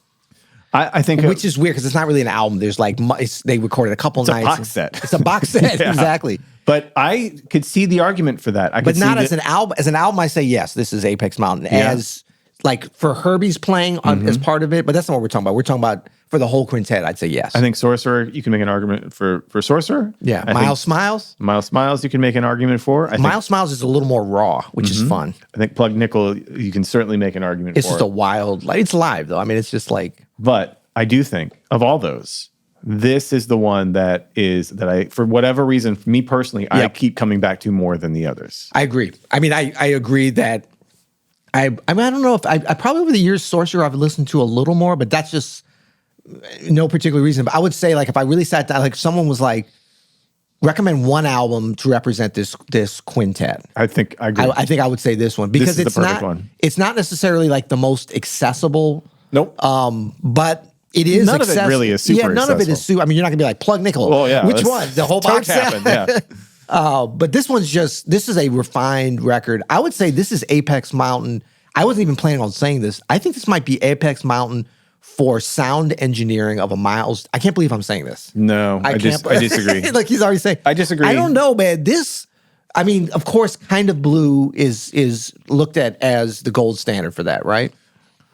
I think which is weird because it's not really an album. There's like they recorded a couple nights. It's a box set. It's a box set, exactly. But I could see the argument for that. But not as an album. As an album, I say yes. This is Apex Mountain. Yeah. As like for Herbie's playing as part of it, but that's not what we're talking about. We're talking about for the whole quintet. I'd say yes. I think Sorcerer. You can make an argument for Sorcerer. Yeah, Miles Smiles. You can make an argument for. Miles Smiles is a little more raw, which is fun. I think Plug Nickel. You can certainly make an argument It's for. just a wild. Like, it's live though. I mean, it's just like. But I do think of all those, this is the one that I, for whatever reason, for me personally, I keep coming back to more than the others. I agree. I mean, I agree that. I mean, I don't know if I probably over the years Sorcerer I've listened to a little more, but that's just no particular reason. But I would say like if I really sat down, like someone was like, recommend one album to represent this quintet. I think I agree. I think I would say this one because this is the perfect one. It's not necessarily like the most accessible. Nope. But it is. None of it really is super. Yeah, none of it is super. I mean, you're not gonna be like Plug Nickel. Well, yeah. Which one? The whole box set. Yeah. But this is a refined record. I would say this is Apex Mountain. I wasn't even planning on saying this. I think this might be Apex Mountain for sound engineering of a Miles. I can't believe I'm saying this. No, I disagree. Like he's already saying. I disagree. I don't know, man. I mean, of course, Kind of Blue is looked at as the gold standard for that, right?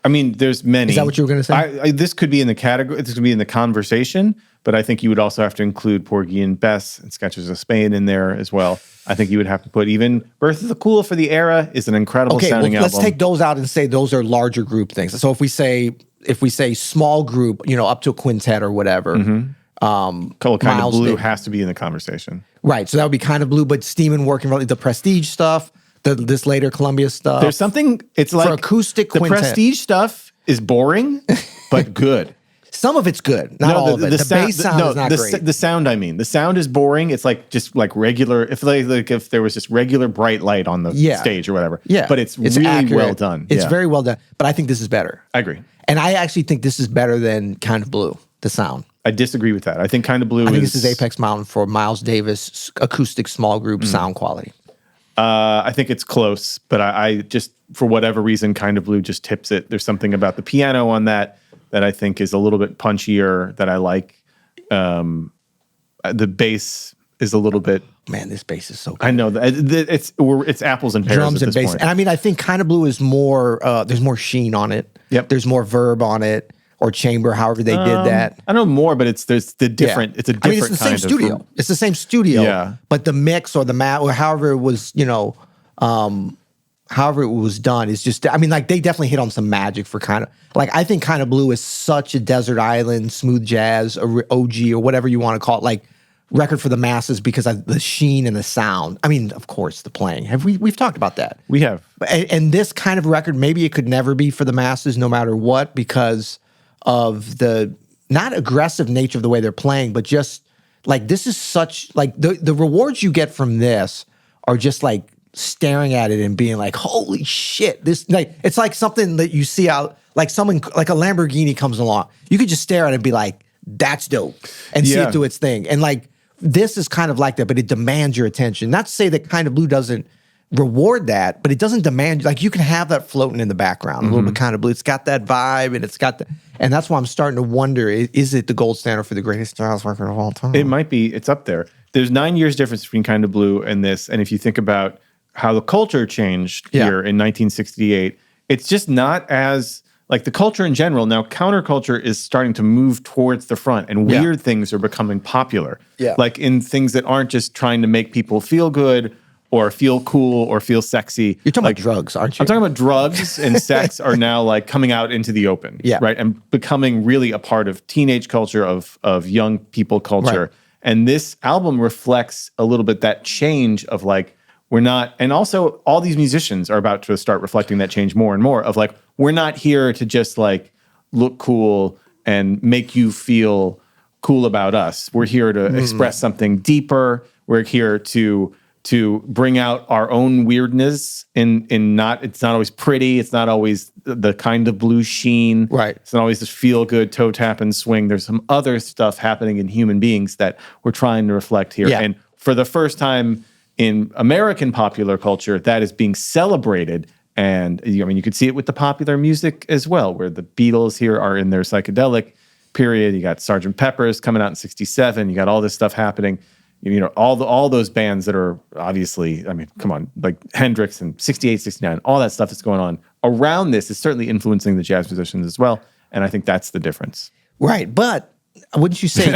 I mean, there's many. Is that what you were going to say? This could be in the category. This could be in the conversation, but I think you would also have to include Porgy and Bess and Sketches of Spain in there as well. I think you would have to put even Birth of the Cool for the era is an incredible sounding album. Let's take those out and say those are larger group things. So if we say small group, up to a quintet or whatever. Kind of Blue has to be in the conversation, right? So that would be Kind of Blue, but Steam working really the Prestige stuff. This later Columbia stuff. There's something. It's like for acoustic the quintet. Prestige stuff is boring, but good. Some of it's good, not all of it. The bass sound is not great. The sound, I mean, the sound is boring. It's like just like regular. If if there was just regular bright light on the stage or whatever. Yeah, but it's really accurate. Well done. It's very well done. But I think this is better. I agree, and I actually think this is better than Kind of Blue. The sound. I disagree with that. I think Kind of Blue. I think this is Apex Mountain for Miles Davis acoustic small group sound quality. I think it's close, but I just, for whatever reason, Kind of Blue just tips it. There's something about the piano on that I think is a little bit punchier that I like. The bass is a little bit. Man, this bass is so good. I know that it's apples and pears. Drums at and this bass, point. and I mean, I think Kind of Blue is more. There's more sheen on it. Yep. There's more verb on it. Or chamber, however they did that. I know more, but there's the different. Yeah. It's a different. I mean, it's the same studio. It's the same studio. Yeah. But the mix or the mat or however it was, however it was done is just. I mean, like they definitely hit on some magic for Kind of. Like I think Kind of Blue is such a desert island, smooth jazz, or OG or whatever you want to call it, like record for the masses because of the sheen and the sound. I mean, of course, the playing. We've talked about that. We have. And this kind of record, maybe it could never be for the masses, no matter what, because of the not aggressive nature of the way they're playing, but just like this is such like the rewards you get from this are just like staring at it and being like, holy shit, this like it's like something that you see out like someone like a Lamborghini comes along. You could just stare at it and be like, that's dope, and see it do its thing. And like this is kind of like that, but it demands your attention. Not to say that Kind of Blue doesn't reward that, but it doesn't demand like you can have that floating in the background a little bit. Kind of Blue, it's got that vibe and it's got the, and that's why I'm starting to wonder, is it the gold standard for the greatest jazz record of all time? It might be. It's up there. There's 9 years difference between Kind of Blue and this, and if you think about how the culture changed here in 1968, it's just not as like the culture in general. Now counterculture is starting to move towards the front, and weird things are becoming popular, like in things that aren't just trying to make people feel good or feel cool or feel sexy. You're talking about drugs, aren't you? I'm talking about drugs and sex are now like coming out into the open, right? And becoming really a part of teenage culture, of young people culture. Right. And this album reflects a little bit that change of like, we're not, and also all these musicians are about to start reflecting that change more and more of like, we're not here to just like look cool and make you feel cool about us. We're here to express something deeper. We're here to bring out our own weirdness in not, it's not always pretty. It's not always the Kind of Blue sheen. Right. It's not always this feel good toe tap and swing. There's some other stuff happening in human beings that we're trying to reflect here. Yeah. And for the first time in American popular culture, that is being celebrated And I mean, you could see it with the popular music as well, where the Beatles here are in their psychedelic period. You got Sgt. Pepper's coming out in 67. You got all this stuff happening. You know, all those bands that are obviously, I mean, come on, like Hendrix and 68, 69, all that stuff that's going on around this is certainly influencing the jazz musicians as well. And I think that's the difference. Right. But wouldn't you say,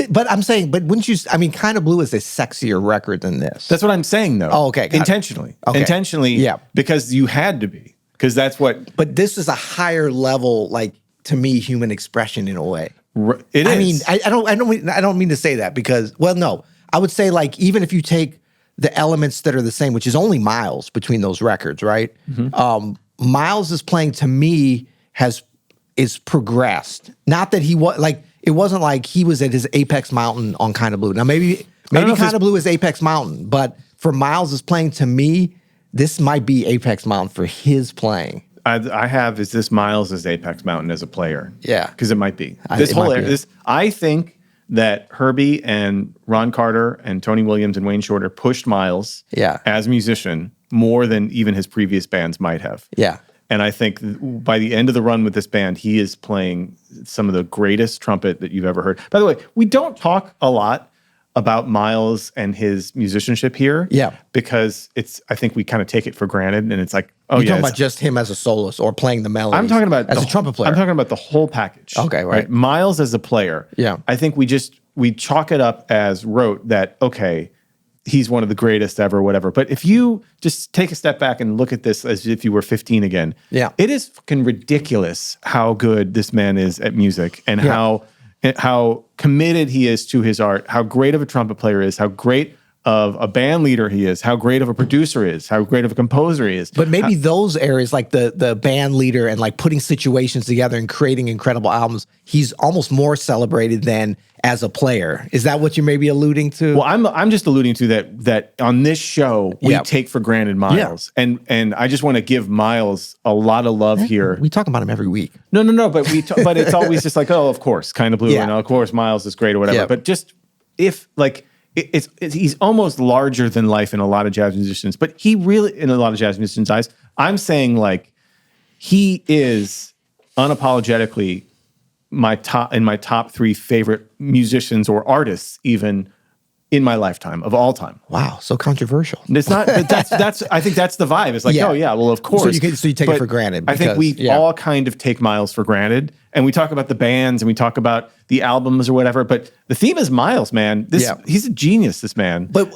but I'm saying, but wouldn't you, I mean, Kind of Blue is a sexier record than this. That's what I'm saying, though. Oh, okay. Intentionally. Okay. Intentionally. Yeah. Because you had to be. Because that's what. But this is a higher level, like, to me, human expression in a way. It is. I mean, I don't mean to say that because, well, no, I would say like even if you take the elements that are the same, which is only Miles between those records, right? Mm-hmm. Miles' playing to me is progressed. Not that he was like it wasn't like he was at his apex mountain on Kind of Blue. Now maybe Kind of Blue is apex mountain, but for Miles' playing to me, this might be apex mountain for his playing. I have is this Miles' apex mountain as a player. Yeah. Because it might be. I think that Herbie and Ron Carter and Tony Williams and Wayne Shorter pushed Miles as a musician more than even his previous bands might have. Yeah. And I think by the end of the run with this band, he is playing some of the greatest trumpet that you've ever heard. By the way, we don't talk a lot about Miles and his musicianship here. Yeah. Because I think we kind of take it for granted and it's like, oh, You're talking about just him as a soloist or playing the melodies? I'm talking about as a trumpet player. I'm talking about the whole package. Okay, right. Miles as a player. Yeah. I think we chalk it up as rote that, okay, he's one of the greatest ever, whatever. But if you just take a step back and look at this as if you were 15 again, it is fucking ridiculous how good this man is at music and how committed he is to his art, how great of a trumpet player is, how great of a band leader he is, how great of a producer is, how great of a composer he is. But maybe those areas, like the band leader and like putting situations together and creating incredible albums, he's almost more celebrated than as a player. Is that what you may be alluding to? Well, I'm just alluding to that on this show, we take for granted Miles. Yeah. And I just want to give Miles a lot of love here. We talk about him every week. No, but but it's always just like, oh, of course, Kind of Blue, and of course Miles is great or whatever. Yeah. But just if like he's almost larger than life in a lot of jazz musicians, but he really, in a lot of jazz musicians' eyes, I'm saying like he is unapologetically my top 3 favorite musicians or artists, even in my lifetime of all time. Wow, so controversial. It's not. That's. I think that's the vibe. It's like, oh yeah, well of course. So you take it for granted. Because, I think we all kind of take Miles for granted, and we talk about the bands and we talk about the albums or whatever. But the theme is Miles, man. He's a genius. This man. But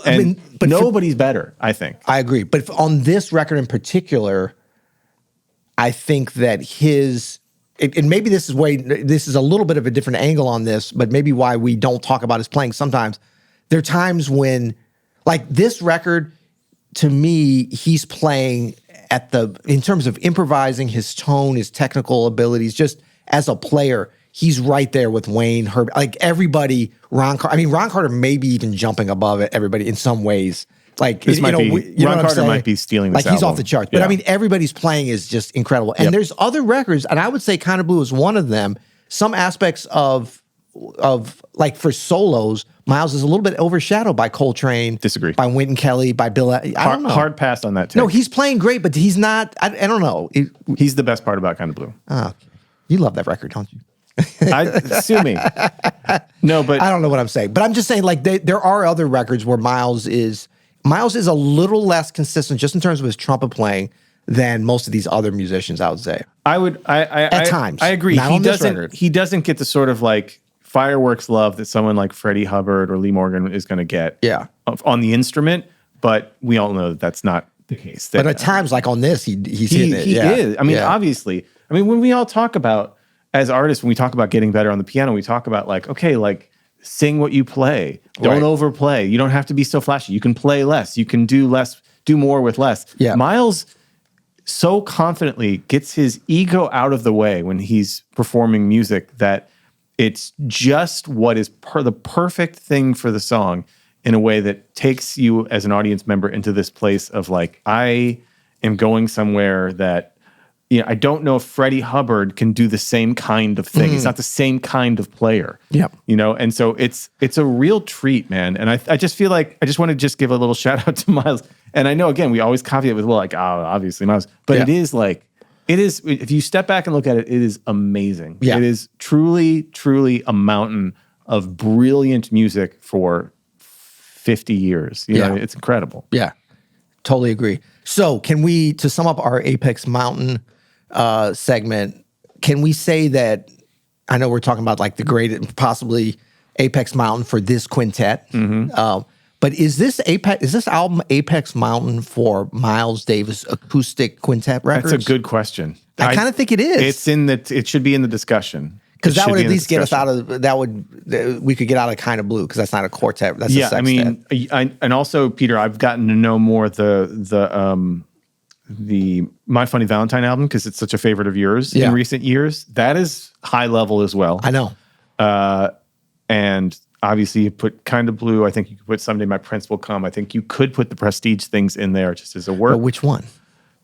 nobody's better. I think. I agree. But on this record in particular, I think that and maybe this is a little bit of a different angle on this, but maybe why we don't talk about his playing sometimes. There are times when, like this record, to me, he's playing in terms of improvising, his tone, his technical abilities, just as a player, he's right there with Wayne, Herb, like everybody, Ron Carter maybe even jumping above everybody in some ways. Like, Ron Carter might be stealing this album. He's off the charts. But I mean, everybody's playing is just incredible. And there's other records, and I would say Kind of Blue is one of them. Some aspects of like for solos, Miles is a little bit overshadowed by Coltrane. Disagree. By Wynton Kelly, by Bill. I don't know. Hard pass on that too. No, he's playing great, but he's not. I don't know. He's the best part about Kind of Blue. Oh, okay. You love that record, don't you? Sue me. No, but I don't know what I'm saying. But I'm just saying, like there are other records where Miles is a little less consistent, just in terms of his trumpet playing, than most of these other musicians. I would say. At times. I agree. He doesn't get the sort of like fireworks love that someone like Freddie Hubbard or Lee Morgan is going to get on the instrument, but we all know that that's not the case. But at times, like on this, he's hitting it. He is. I mean, obviously. I mean, when we all talk about, as artists, when we talk about getting better on the piano, we talk about like, okay, like sing what you play. Don't overplay. You don't have to be so flashy. You can play less. You can do less, do more with less. Yeah. Miles so confidently gets his ego out of the way when he's performing music that it's just what is the perfect thing for the song in a way that takes you as an audience member into this place of like, I am going somewhere that, I don't know if Freddie Hubbard can do the same kind of thing. He's not the same kind of player. Yeah. And so it's a real treat, man. And I just feel like I just want to just give a little shout out to Miles And I know, again, we always copy it with, obviously Miles. But it is if you step back and look at it, it is amazing. Yeah. It is truly, truly a mountain of brilliant music for 50 years. You know, it's incredible. Yeah, totally agree. So can we, to sum up our Apex Mountain segment, can we say that, I know we're talking about like the great, possibly Apex Mountain for this quintet, but is this album Apex Mountain for Miles Davis acoustic quintet records? That's a good question. I kind of think it is. It should be in the discussion. Because that would at least get us out of, we could get out of Kind of Blue, because that's not a quartet, that's a sextet. And also, Peter, I've gotten to know more the My Funny Valentine album, because it's such a favorite of yours in recent years. That is high level as well. I know. And obviously you put Kind of Blue. I think you could put Someday My Prince Will Come. I think you could put the Prestige things in there just as a work. But which one?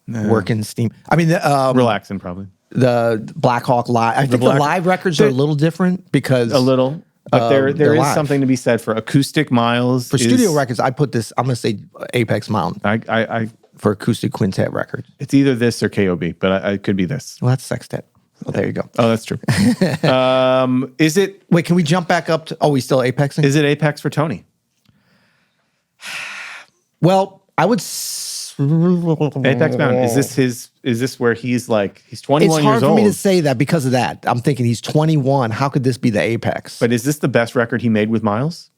Working Steam. I mean, Relaxing probably. The Black Hawk Live. I think the live records are a little different because a little, but there is live. Something to be said for acoustic Miles. For studio records, I put this. I'm going to say Apex Mountain. I for acoustic quintet records. It's either this or KOB, but it could be this. Well, that's sextet. Well, there you go. Oh, that's true. Is it? Wait, can we jump back up to? Oh, we still apexing? Is it Apex for Tony? Well, I would. Apex Mountain. Is this where he's 21 years old? It's hard for me to say that because of that. I'm thinking he's 21. How could this be the apex? But is this the best record he made with Miles?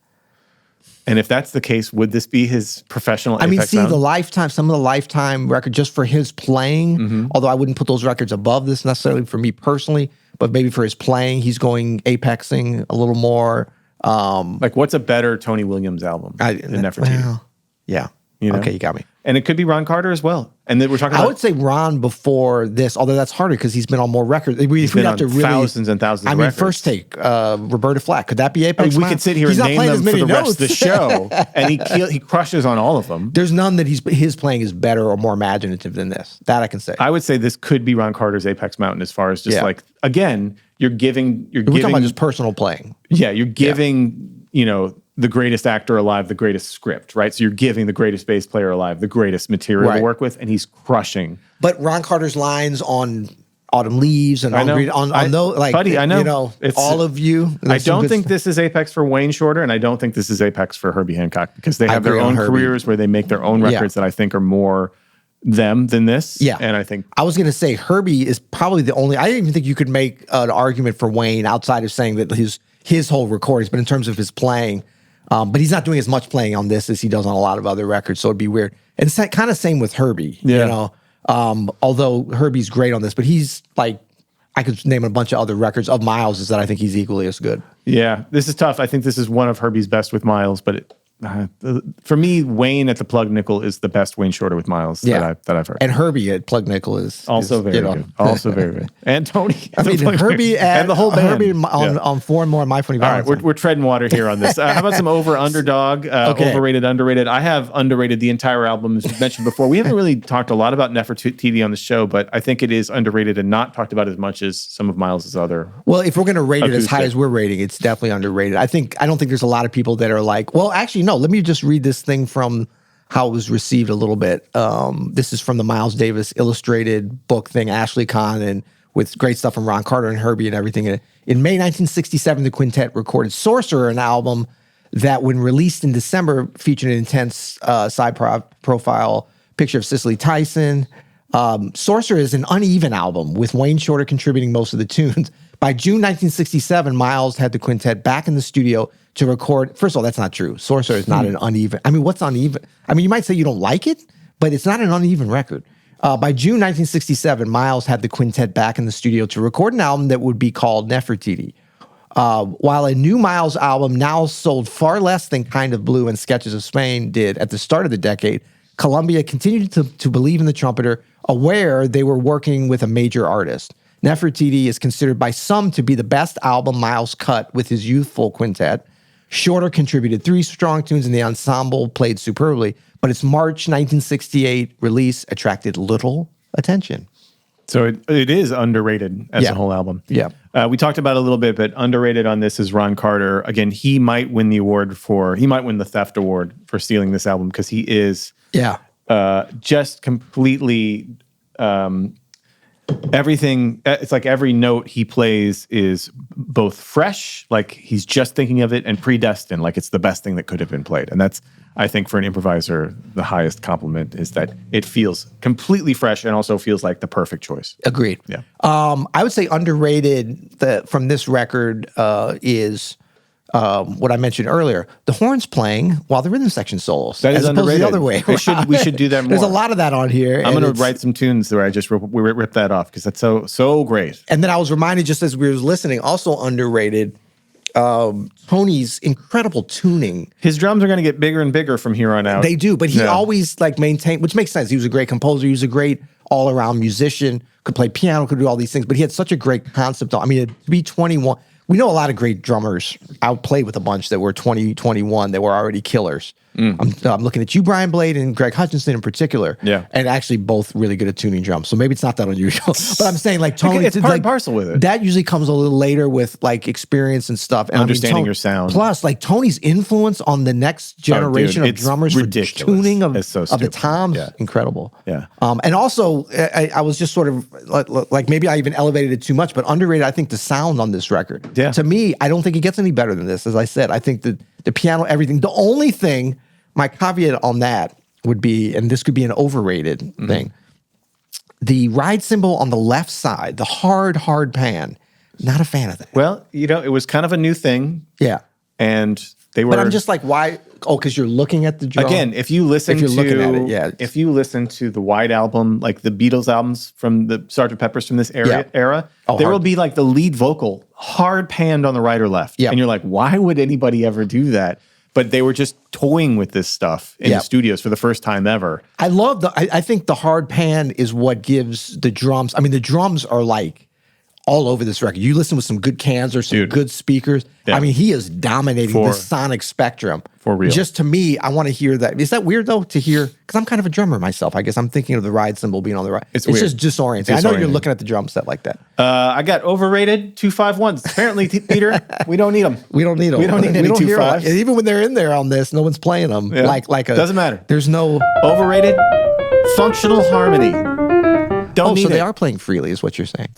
And if that's the case, would this be his professional Apex Mountain? The Lifetime, some of the Lifetime record just for his playing, although I wouldn't put those records above this necessarily for me personally, but maybe for his playing, he's going apexing a little more. What's a better Tony Williams album than Nefertiti? Well, yeah. You know? Okay, you got me. And it could be Ron Carter as well. And then we're talking about... I would say Ron before this, although that's harder because he's been on more records. He's been on thousands and thousands of records. First Take, Roberta Flack. Could that be Apex Mountain? We could sit here and name them for the rest of the show, and he crushes on all of them. There's none that his playing is better or more imaginative than this. That I can say. I would say this could be Ron Carter's Apex Mountain as far as just again, we're talking about just personal playing. Yeah, you're giving, the greatest actor alive, the greatest script, right? So you're giving the greatest bass player alive the greatest material to work with, and he's crushing. But Ron Carter's lines on Autumn Leaves and on those, buddy, I know. It's, all of you. I don't think this is Apex for Wayne Shorter, and I don't think this is Apex for Herbie Hancock, because they have their own careers where they make their own records that I think are more them than this. Yeah. And I think I was going to say Herbie is probably the only, I didn't even think you could make an argument for Wayne outside of saying that his whole recordings, but in terms of his playing, but he's not doing as much playing on this as he does on a lot of other records, so it'd be weird. And it's kind of same with Herbie, although Herbie's great on this, but he's I could name a bunch of other records of Miles' that I think he's equally as good. Yeah, this is tough. I think this is one of Herbie's best with Miles, but for me, Wayne at the Plug Nickel is the best Wayne Shorter with Miles that I've heard. And Herbie at Plug Nickel is also very good. Also very good. And Tony. Herbie and the whole band. Herbie on 4 and More My Funny Valentine. All right, we're treading water here on this. How about some underdog, overrated, underrated? I have underrated the entire album, as we mentioned before. We haven't really talked a lot about Nefertiti on the show, but I think it is underrated and not talked about as much as some of Miles' other. Well, if we're going to rate it as high as we're rating, it's definitely underrated. I don't think there's a lot of people that are like, well, actually, no, let me just read this thing from how it was received a little bit. This is from the Miles Davis illustrated book thing, Ashley Kahn, and with great stuff from Ron Carter and Herbie and everything. In May 1967, the quintet recorded Sorcerer, an album that, when released in December, featured an intense side profile picture of Cicely Tyson. Sorcerer is an uneven album, with Wayne Shorter contributing most of the tunes. By June 1967, Miles had the quintet back in the studio to record. First of all, that's not true. Sorcerer is not an uneven. I mean, what's uneven? I mean, you might say you don't like it, but it's not an uneven record. By June 1967, Miles had the quintet back in the studio to record an album that would be called Nefertiti. While a new Miles album now sold far less than Kind of Blue and Sketches of Spain did at the start of the decade, Columbia continued to believe in the trumpeter, aware they were working with a major artist. Nefertiti is considered by some to be the best album Miles cut with his youthful quintet. Shorter contributed 3 strong tunes and the ensemble played superbly, but its March 1968 release attracted little attention. So it is underrated as a whole album. Yeah. We talked about it a little bit, but underrated on this is Ron Carter. Again, he might win the theft award for stealing this album, because he is just completely everything. It's like every note he plays is both fresh, like he's just thinking of it, and predestined, like it's the best thing that could have been played. And that's, I think, for an improviser, the highest compliment is that it feels completely fresh and also feels like the perfect choice. Agreed. Yeah. I would say underrated from this record is what I mentioned earlier. The horns playing while the rhythm section solos. That is as opposed to underrated. the other way. We should do that more. There's a lot of that on here. I'm going to write some tunes where I just rip that off because that's so great. And then I was reminded just as we were listening, also underrated, Tony's incredible tuning. His drums are going to get bigger and bigger from here on out. They do, but he always like maintained, which makes sense. He was a great composer. He was a great all-around musician, could play piano, could do all these things, but he had such a great concept. I mean, to be 21, we know a lot of great drummers. I played with a bunch that were 20, 21 that were already killers. I'm looking at you, Brian Blade, and Greg Hutchinson in particular. Yeah. And actually both really good at tuning drums. So maybe it's not that unusual. But I'm saying like Tony. It's part and parcel with it. That usually comes a little later with like experience and stuff. And understanding your sound. Plus, like Tony's influence on the next generation of drummers for tuning of the toms, incredible. Yeah. And also, I was just sort of like maybe I even elevated it too much, but underrated, I think, the sound on this record. Yeah. To me, I don't think it gets any better than this. As I said, I think that the piano, everything. The only thing, my caveat on that would be, and this could be an overrated thing, the ride cymbal on the left side, the hard pan, not a fan of that. Well, it was kind of a new thing. Yeah. And they were. But I'm just like, why? Oh, because you're looking at the drum. Again, if you listen looking at it, if you listen to the White Album, like the Beatles albums from the Sgt. Pepper's from this era, there will be like the lead vocal hard panned on the right or left. Yeah. And you're like, why would anybody ever do that? But they were just toying with this stuff in the studios for the first time ever. I love I think the hard pan is what gives the drums. I mean, the drums are like all over this record. You listen with some good cans or some good speakers. Yeah. I mean, he is dominating the sonic spectrum. For real. Just to me, I want to hear that. Is that weird though to hear? Because I'm kind of a drummer myself. I guess I'm thinking of the ride cymbal being on the right. It's weird. Just disorienting. I know you're looking at the drum set like that. I got overrated 251s. Apparently, Peter, we don't need them. We don't need them. We don't need any 2.5s. Even when they're in there on this, no one's playing them. Yeah. Like doesn't matter. There's no overrated functional harmony. Don't need so it. They are playing freely, is what you're saying.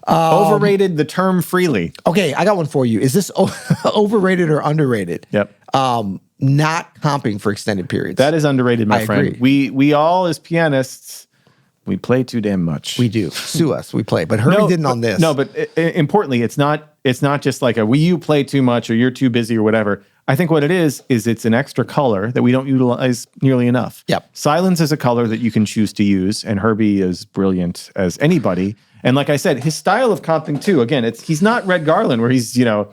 Overrated the term freely. Okay, I got one for you. Is this overrated or underrated? Yep. Not comping for extended periods. That is underrated, my friend. Agree. We all as pianists, we play too damn much. We do. Sue us. We play, but Herbie didn't on this. No, but importantly, it's not just like you play too much or you're too busy or whatever. I think what it is it's an extra color that we don't utilize nearly enough. Yep. Silence is a color that you can choose to use, and Herbie is brilliant as anybody. And like I said, his style of comping too, again, he's not Red Garland where he's, where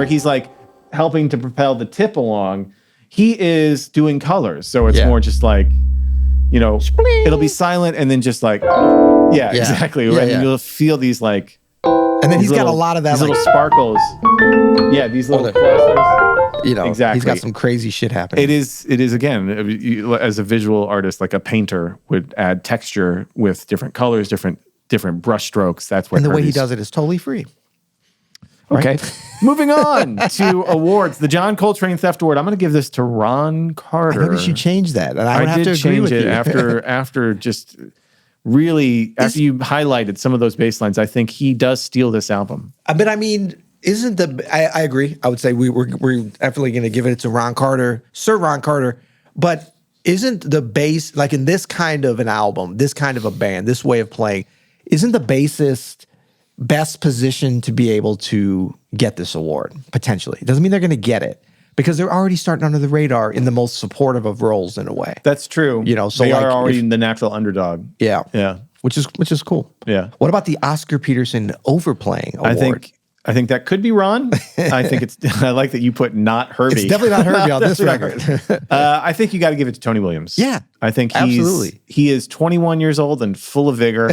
he's like helping to propel the tip along. He is doing colors. So it's more just like, it'll be silent and then just like, exactly. Yeah, and you'll feel these like, and then he's got a lot of that. These little sparkles. Yeah, these little clusters. Exactly. He's got some crazy shit happening. It is again, as a visual artist, like a painter would add texture with different colors, different brush strokes. That's what. And the way he does it is totally free. Okay. Right? Moving on to awards. The John Coltrane Theft Award. I'm going to give this to Ron Carter. I noticed you changed that, and I would have to agree with you. after just really after you highlighted some of those bass lines. I think he does steal this album. But I mean, I agree. I would say we're definitely going to give it to Ron Carter, Sir Ron Carter. But isn't the bass, like in this kind of an album, this kind of a band, this way of playing, isn't the bassist best positioned to be able to get this award, potentially? It doesn't mean they're going to get it, because they're already starting under the radar in the most supportive of roles in a way. That's true. So they are already the natural underdog. Yeah. Yeah. Which is cool. Yeah. What about the Oscar Peterson overplaying award? I think that could be Ron. I like that you put not Herbie. It's definitely not Herbie on this record. I think you got to give it to Tony Williams. Yeah. I think absolutely. He is 21 years old and full of vigor,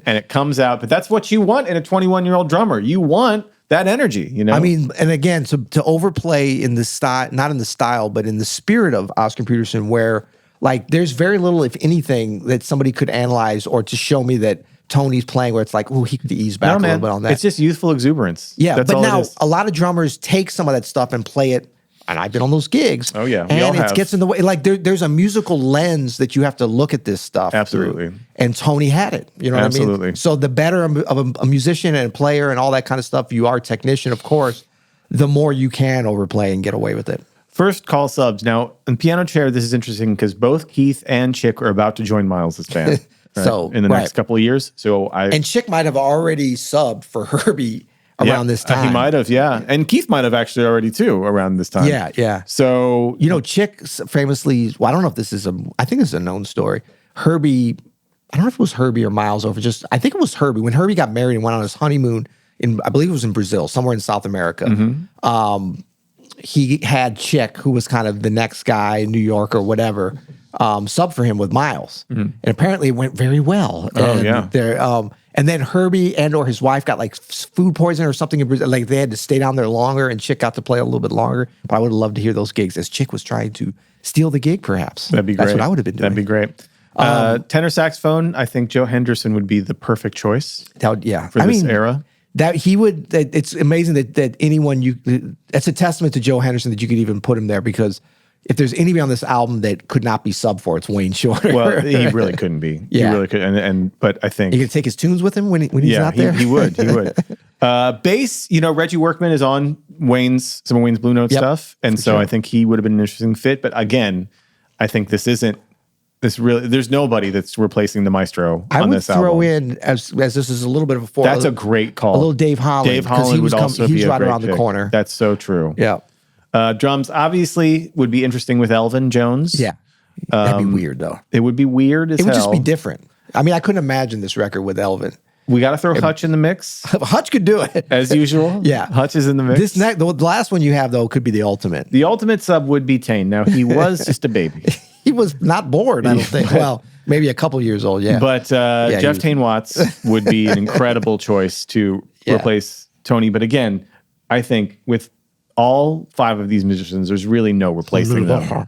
and it comes out. But that's what you want in a 21-year-old drummer. You want that energy, I mean, and again, to overplay in the style, not in the style, but in the spirit of Oscar Peterson, where like there's very little, if anything, that somebody could analyze or to show me that Tony's playing where it's like, oh, he could ease back a little bit on that. It's just youthful exuberance. Yeah, that's but all now it is. A lot of drummers take some of that stuff and play it and I've been on those gigs. Oh, yeah. And it gets in the way. Like there's a musical lens that you have to look at this stuff Absolutely. through. And Tony had it. You know what I mean? Absolutely. So the better of a musician and a player and all that kind of stuff you are, technician, of course, the more you can overplay and get away with it. First call subs. Now, in Piano Chair, this is interesting because both Keith and Chick are about to join Miles' band. Right? So in the next couple of years. And Chick might have already subbed for Herbie around this time. He might have, yeah. And Keith might have actually already too around this time. Yeah. So Chick famously, well, I don't know if this is I think it's a known story. Herbie, I don't know if it was Herbie or Miles over I think it was Herbie. When Herbie got married and went on his honeymoon I believe it was in Brazil, somewhere in South America. Mm-hmm. He had Chick, who was kind of the next guy in New York or whatever, sub for him with Miles. Mm-hmm. And apparently it went very well. And then Herbie and or his wife got like food poisoning or something in Brazil. Like they had to stay down there longer and Chick got to play a little bit longer. But I would have loved to hear those gigs as Chick was trying to steal the gig, perhaps. That'd be great. That's what I would have been doing. That'd be great. Tenor saxophone, I think Joe Henderson would be the perfect choice for this era. That he would. It's amazing that anyone that's a testament to Joe Henderson that you could even put him there, because if there's anybody on this album that could not be sub for, it's Wayne Shorter. Well, he really couldn't be. Yeah. He really could. But I think he could take his tunes with him when he's not there. He would. Bass, Reggie Workman is on some of Wayne's Blue Note stuff, and so I think he would have been an interesting fit. But again, I think there's nobody that's replacing the maestro on this album. I would throw in, as this is a little bit of a That's a great call. A little Dave Holland. Dave Holland would also be he's a right great around pick. the corner. That's so true. Yeah. Drums obviously would be interesting with Elvin Jones. Yeah. That'd be weird though. It would be weird as hell. It would just be different. I mean, I couldn't imagine this record with Elvin. We got to throw Hutch in the mix. Hutch could do it. As usual. Yeah. Hutch is in the mix. The last one you have, though, could be the ultimate. The ultimate sub would be Tane. Now, he was just a baby. He was not born, I don't think. Well, maybe a couple years old, yeah. But Jeff Tane Watts would be an incredible choice to replace Tony. But again, I think with all 5 of these musicians, there's really no replacing them.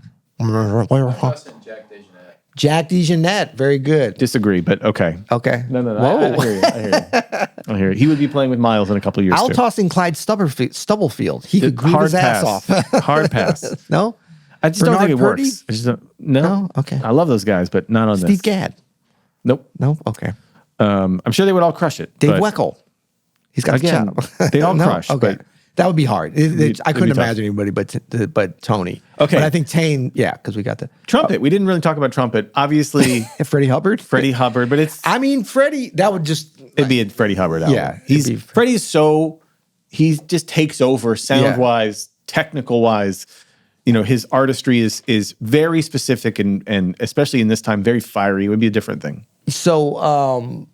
Jack DeJohnette, very good. Disagree, but okay. Okay. No. I hear you. He would be playing with Miles in a couple of years. I'll toss in Clyde Stubblefield. He could groove his ass off. Hard pass. No? I just don't think it works. I just don't. No. Okay. I love those guys, but not on Steve this. Steve Gadd. Nope. No? Okay. I'm sure they would all crush it. Dave Weckl. He's got a channel. They all crush. Okay. But that would be hard. I couldn't imagine anybody but Tony. Okay. But I think Tane, because we got the trumpet. We didn't really talk about trumpet. Obviously, Freddie Hubbard. But it's. I mean, Freddie. That would just. It'd be a Freddie Hubbard album. Yeah. Freddie's so. He just takes over sound wise, technical wise. His artistry is very specific and especially in this time, very fiery. It would be a different thing. So.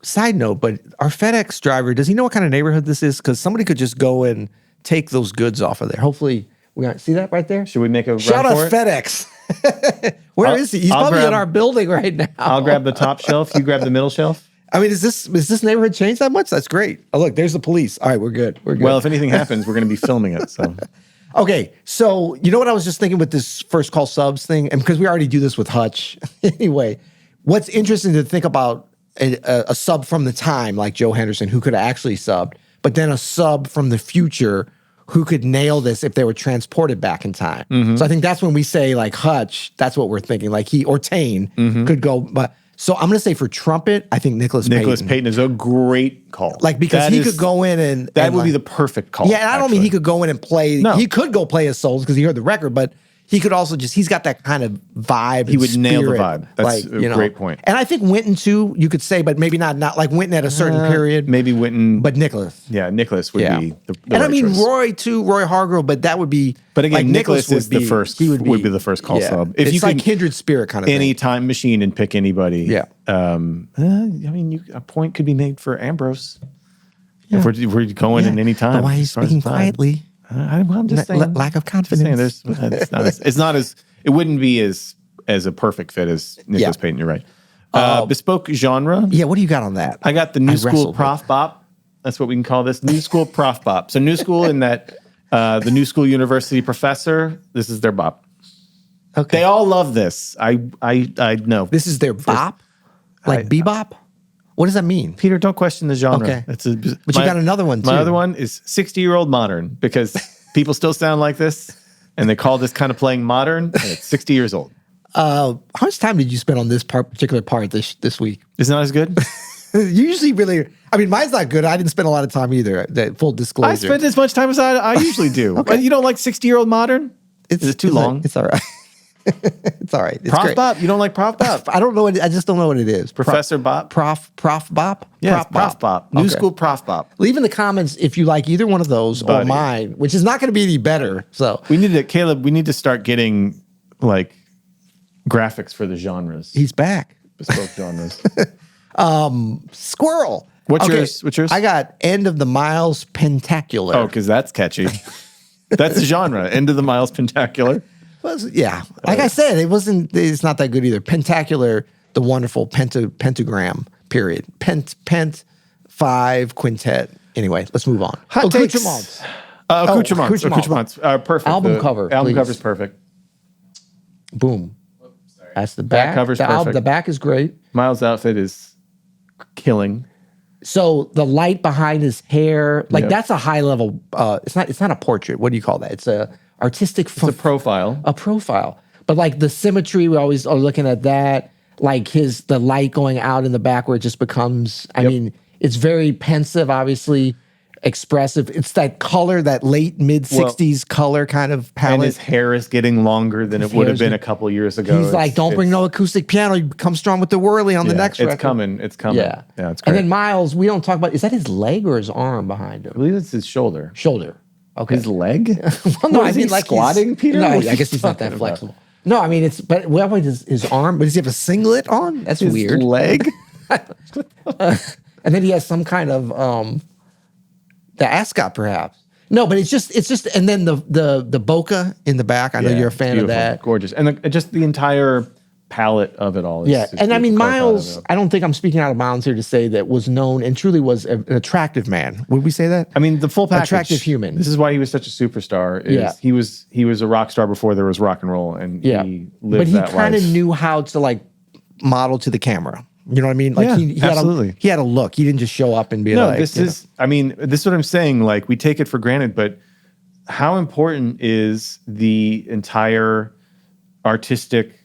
Side note, but our FedEx driver, does he know what kind of neighborhood this is? Because somebody could just go and take those goods off of there. Hopefully, we got see that right there. Should we make a shout run out for it? FedEx? Where is he? He's probably in our building right now. I'll grab the top shelf. You grab the middle shelf. I mean, is this neighborhood changed that much? That's great. Oh, look, there's the police. All right, we're good. Well, if anything happens, we're going to be filming it. So. Okay, so you know what I was just thinking with this first call subs thing, and because we already do this with Hutch anyway. What's interesting to think about. A sub from the time like Joe Henderson who could have actually subbed, but then a sub from the future who could nail this if they were transported back in time. Mm-hmm. So I think that's when we say like Hutch, that's what we're thinking. Like he or Tane could go. But so I'm going to say for trumpet, I think Nicholas Payton is a great call. Like because he could go in and that would be the perfect call. Yeah, and I don't mean he could go in and play. No. He could go play his solos because he heard the record, but he could also he's got that kind of vibe. He would nail the spirit. vibe. That's a great point. And I think Wynton too, you could say, but maybe not like Wynton at a certain period. Maybe Wynton. But Nicholas. Yeah, Nicholas would be the and I mean choice. Roy too, Roy Hargrove, but that would be. But again, like Nicholas is the first. He would be the first call sub. If it's like kindred spirit kind of any time machine and pick anybody. Yeah. I mean, a point could be made for Ambrose. Yeah. If we're going in any time. But why he's speaking quietly? I'm just saying. Lack of confidence. It wouldn't be as a perfect fit as Nicholas Payton. You're right. Bespoke genre. Yeah, what do you got on that? I got the new school prof bop. That's what we can call this. New school prof bop. So new school in that the new school university professor. This is their bop. Okay. They all love this. I know. This is their bop? Like bebop? What does that mean? Peter, don't question the genre. Okay. But you got another one too. My other one is 60-year-old modern because People still sound like this, and they call this kind of playing modern, and it's 60 years old. How much time did you spend on this particular part this week? It's not as good? You usually really, I mean, mine's not good. I didn't spend a lot of time either. Full disclosure. I spent as much time as I usually do. Okay. You don't like 60-year-old modern? Is it too long? It's all right. It's all right. It's Prof great. Bop? You don't like Prof Bop? I don't know I just don't know what it is. Professor Bop? Prof Bop? Yeah, Prof Bop. New Okay. school Prof Bop. Leave in the comments if you like either one of those or mine, which is not going to be any better. So Caleb, we need to start getting like graphics for the genres. he's back. Bespoke genres. Squirrel. What's yours? I got End of the Miles Pentacular. Oh, because that's catchy. That's the genre. End of the Miles Pentacular. Yeah. Like I said, it's not that good either. Pentacular, the wonderful pentagram, period. Pent, 5, quintet. Anyway, let's move on. Hot takes. Accoutrements. Accoutrements. Perfect. Album cover, Album please. cover's perfect. Boom. That's the back. Cover's perfect. The back is great. Miles' outfit is killing. So the light behind his hair, that's a high level. It's not a portrait. What do you call that? It's a artistic. It's a profile. A profile. But like the symmetry, we always are looking at that. Like the light going out in the back where it just becomes. I mean, it's very pensive, obviously expressive. It's that color, that late mid 60s color kind of palette. And his hair is getting longer than it would have been a couple years ago. He's like, don't bring no acoustic piano. You come strong with the whirly on the next record. It's coming. It's coming. Yeah. It's great. And then Miles, we don't talk about, is that his leg or his arm behind him? I believe it's his shoulder. Shoulder. Okay. His leg? Well, no, What, I is mean he like squatting, Peter? No, What's I he guess he's not that talking flexible. No, I mean, wait, his arm, but does he have a singlet on? That's His weird. leg? And then he has some kind of, the ascot perhaps. No, but it's just, and then the bokeh in the back. I know you're a fan of that. Gorgeous. And just the entire palette of it all. Yeah. And I mean, Miles, I don't think I'm speaking out of bounds here to say that was known and truly was an attractive man. Would we say that? I mean, the full package. Attractive human. This is why he was such a superstar. He was a rock star before there was rock and roll, and he lived that life. But he kind of knew how to like model to the camera. You know what I mean? Like absolutely. He had a look. He didn't just show up and be like. This is what I'm saying. Like, we take it for granted, but how important is the entire artistic,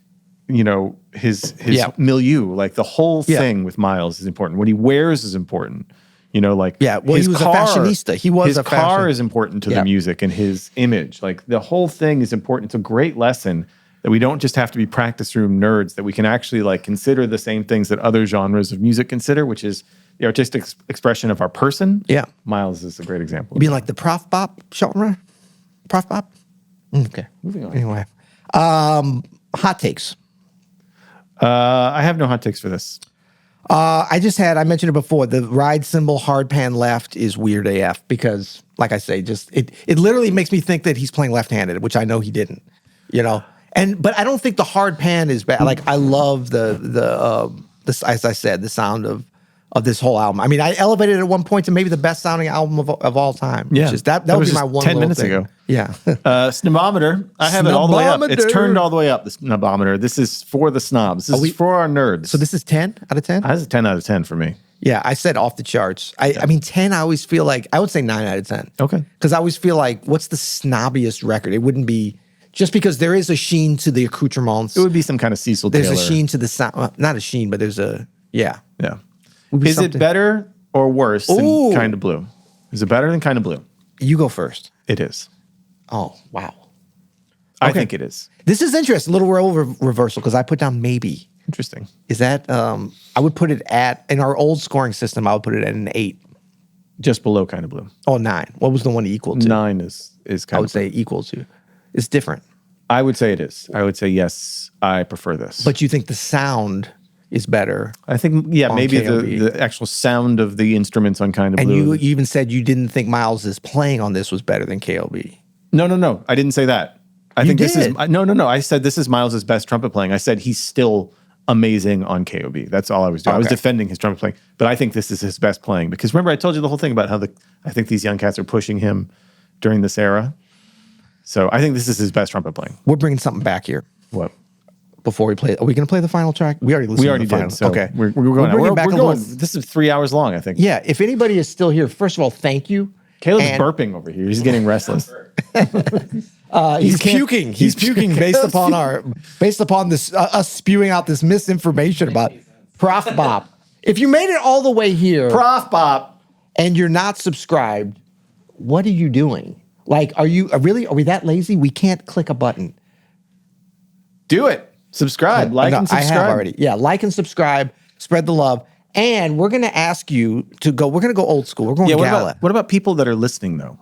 his milieu? Like, the whole thing with Miles is important. What he wears is important. He was a fashionista. His car is important to the music and his image. Like, the whole thing is important. It's a great lesson that we don't just have to be practice room nerds, that we can actually like consider the same things that other genres of music consider, which is the artistic expression of our person. Yeah. Miles is a great example. Being like the Prof Bop genre? Prof Bop? Okay. Moving on. Anyway. Hot takes. I have no hot takes for this. I mentioned it before, the ride cymbal hard pan left is weird AF because, like I say, just it literally makes me think that he's playing left-handed, which I know he didn't, But I don't think the hard pan is bad. Like, I love the as I said, the sound of this whole album. I mean, I elevated it at one point to maybe the best sounding album of all time. Yeah, that would be my one 10 minutes thing. ago. Yeah. Snobometer. I have it all the way up. It's turned all the way up, the snobometer. This is for the snobs. This is for our nerds. So this is 10 out of 10? This is 10 out of 10 for me. Yeah, I said off the charts. I mean, 10, I always feel like, I would say 9 out of 10. Okay. Because I always feel like, what's the snobbiest record? It wouldn't be, just because there is a sheen to the accoutrements. It would be some kind of Cecil Taylor. There's a sheen to the sound. Not a sheen, but there's a, yeah. Yeah. Is it better or worse than Kind of Blue? Is it better than Kind of Blue? You go first. It is. Oh, wow. I think it is. This is interesting. A little role reversal because I put down maybe. Interesting. Is that, I would put it in our old scoring system, I would put it at an 8. Just below Kind of Blue. Oh, 9. What was the one equal to? 9 is Kind of Blue. I would say equal to. It's different. I would say it is. I would say, yes, I prefer this. But you think the sound is better? I think, maybe the actual sound of the instruments on Kind of Blue. And you even said you didn't think Miles' playing on this was better than KLB. No. I didn't say that. I think this is, no. I said this is Miles' best trumpet playing. I said he's still amazing on KOB. That's all I was doing. Okay. I was defending his trumpet playing, but I think this is his best playing because remember I told you the whole thing about how I think these young cats are pushing him during this era. So I think this is his best trumpet playing. We're bringing something back here. What? Before we play, are we going to play the final track? We already listened to the final. Did. So okay. We're going. We're going. This is 3 hours long, I think. Yeah. If anybody is still here, first of all, thank you. Caleb's burping over here. He's getting restless. He's puking. He's puking based upon this us spewing out this misinformation about Prof Bop. If you made it all the way here, Prof Bop, and you're not subscribed, what are you doing? Like, are we that lazy? We can't click a button. Do it. Subscribe. Like and subscribe. I have already. Yeah, like and subscribe. Spread the love. And we're going to ask you to go. We're going to go old school. We're going GALA. What about people that are listening, though?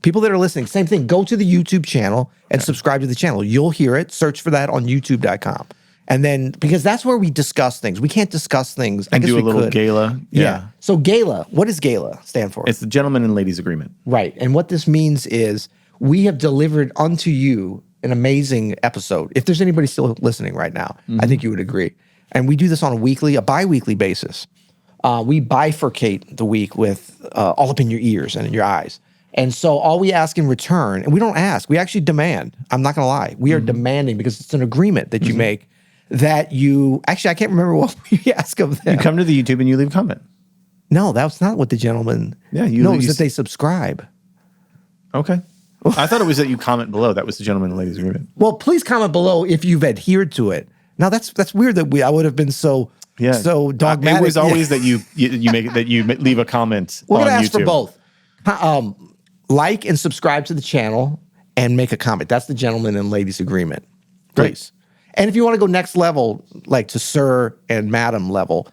People that are listening, same thing. Go to the YouTube channel and subscribe to the channel. You'll hear it. Search for that on youtube.com. And then, because that's where we discuss things. We can't discuss things. I guess we do a little GALA. Yeah. So GALA, what does GALA stand for? It's the Gentleman and Ladies Agreement. Right. And what this means is we have delivered unto you an amazing episode. If there's anybody still listening right now, I think you would agree. And we do this on a bi-weekly basis. We bifurcate the week with all up in your ears and in your eyes. And so all we ask in return, and we don't ask, we actually demand. I'm not going to lie. We are demanding, because it's an agreement that you make, that you, actually, I can't remember what we ask of them. You come to the YouTube and you leave a comment. No, that's not what the gentleman, it's that they subscribe. Okay. I thought it was that you comment below. That was the Gentleman and Ladies Agreement. Well, please comment below if you've adhered to it. Now that's weird that I would have been so dogmatic. It was always that you leave a comment. We're gonna on ask YouTube. for both. Like and subscribe to the channel and make a comment. That's the Gentleman and Ladies Agreement. Please. And if you want to go next level, like to Sir and Madam level,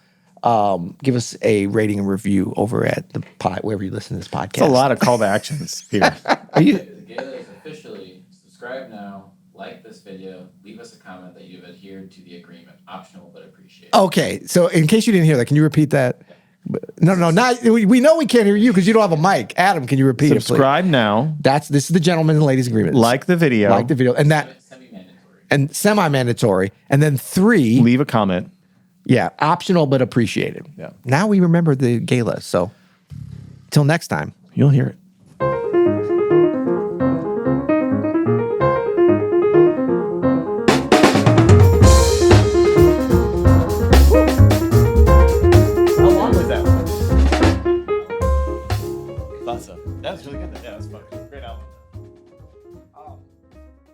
give us a rating and review over at the wherever you listen to this podcast. It's a lot of call to actions, Peter. The GALA is officially subscribe now, like this video, leave us a comment that you've adhered to the agreement. Optional but appreciated. Okay, so in case you didn't hear that, can you repeat that? No, not we know we can't hear you because you don't have a mic. Adam, can you repeat Subscribe it, please? now. This is the Gentleman and Ladies Agreement. Like the video. And that Semi-mandatory. and semi-mandatory. And then 3, leave a comment. Yeah, optional but appreciated. Yeah. Now we remember the GALA. So till next time, you'll hear it. How long was that? Thought so. That was really good. Yeah, that was fun. Great album.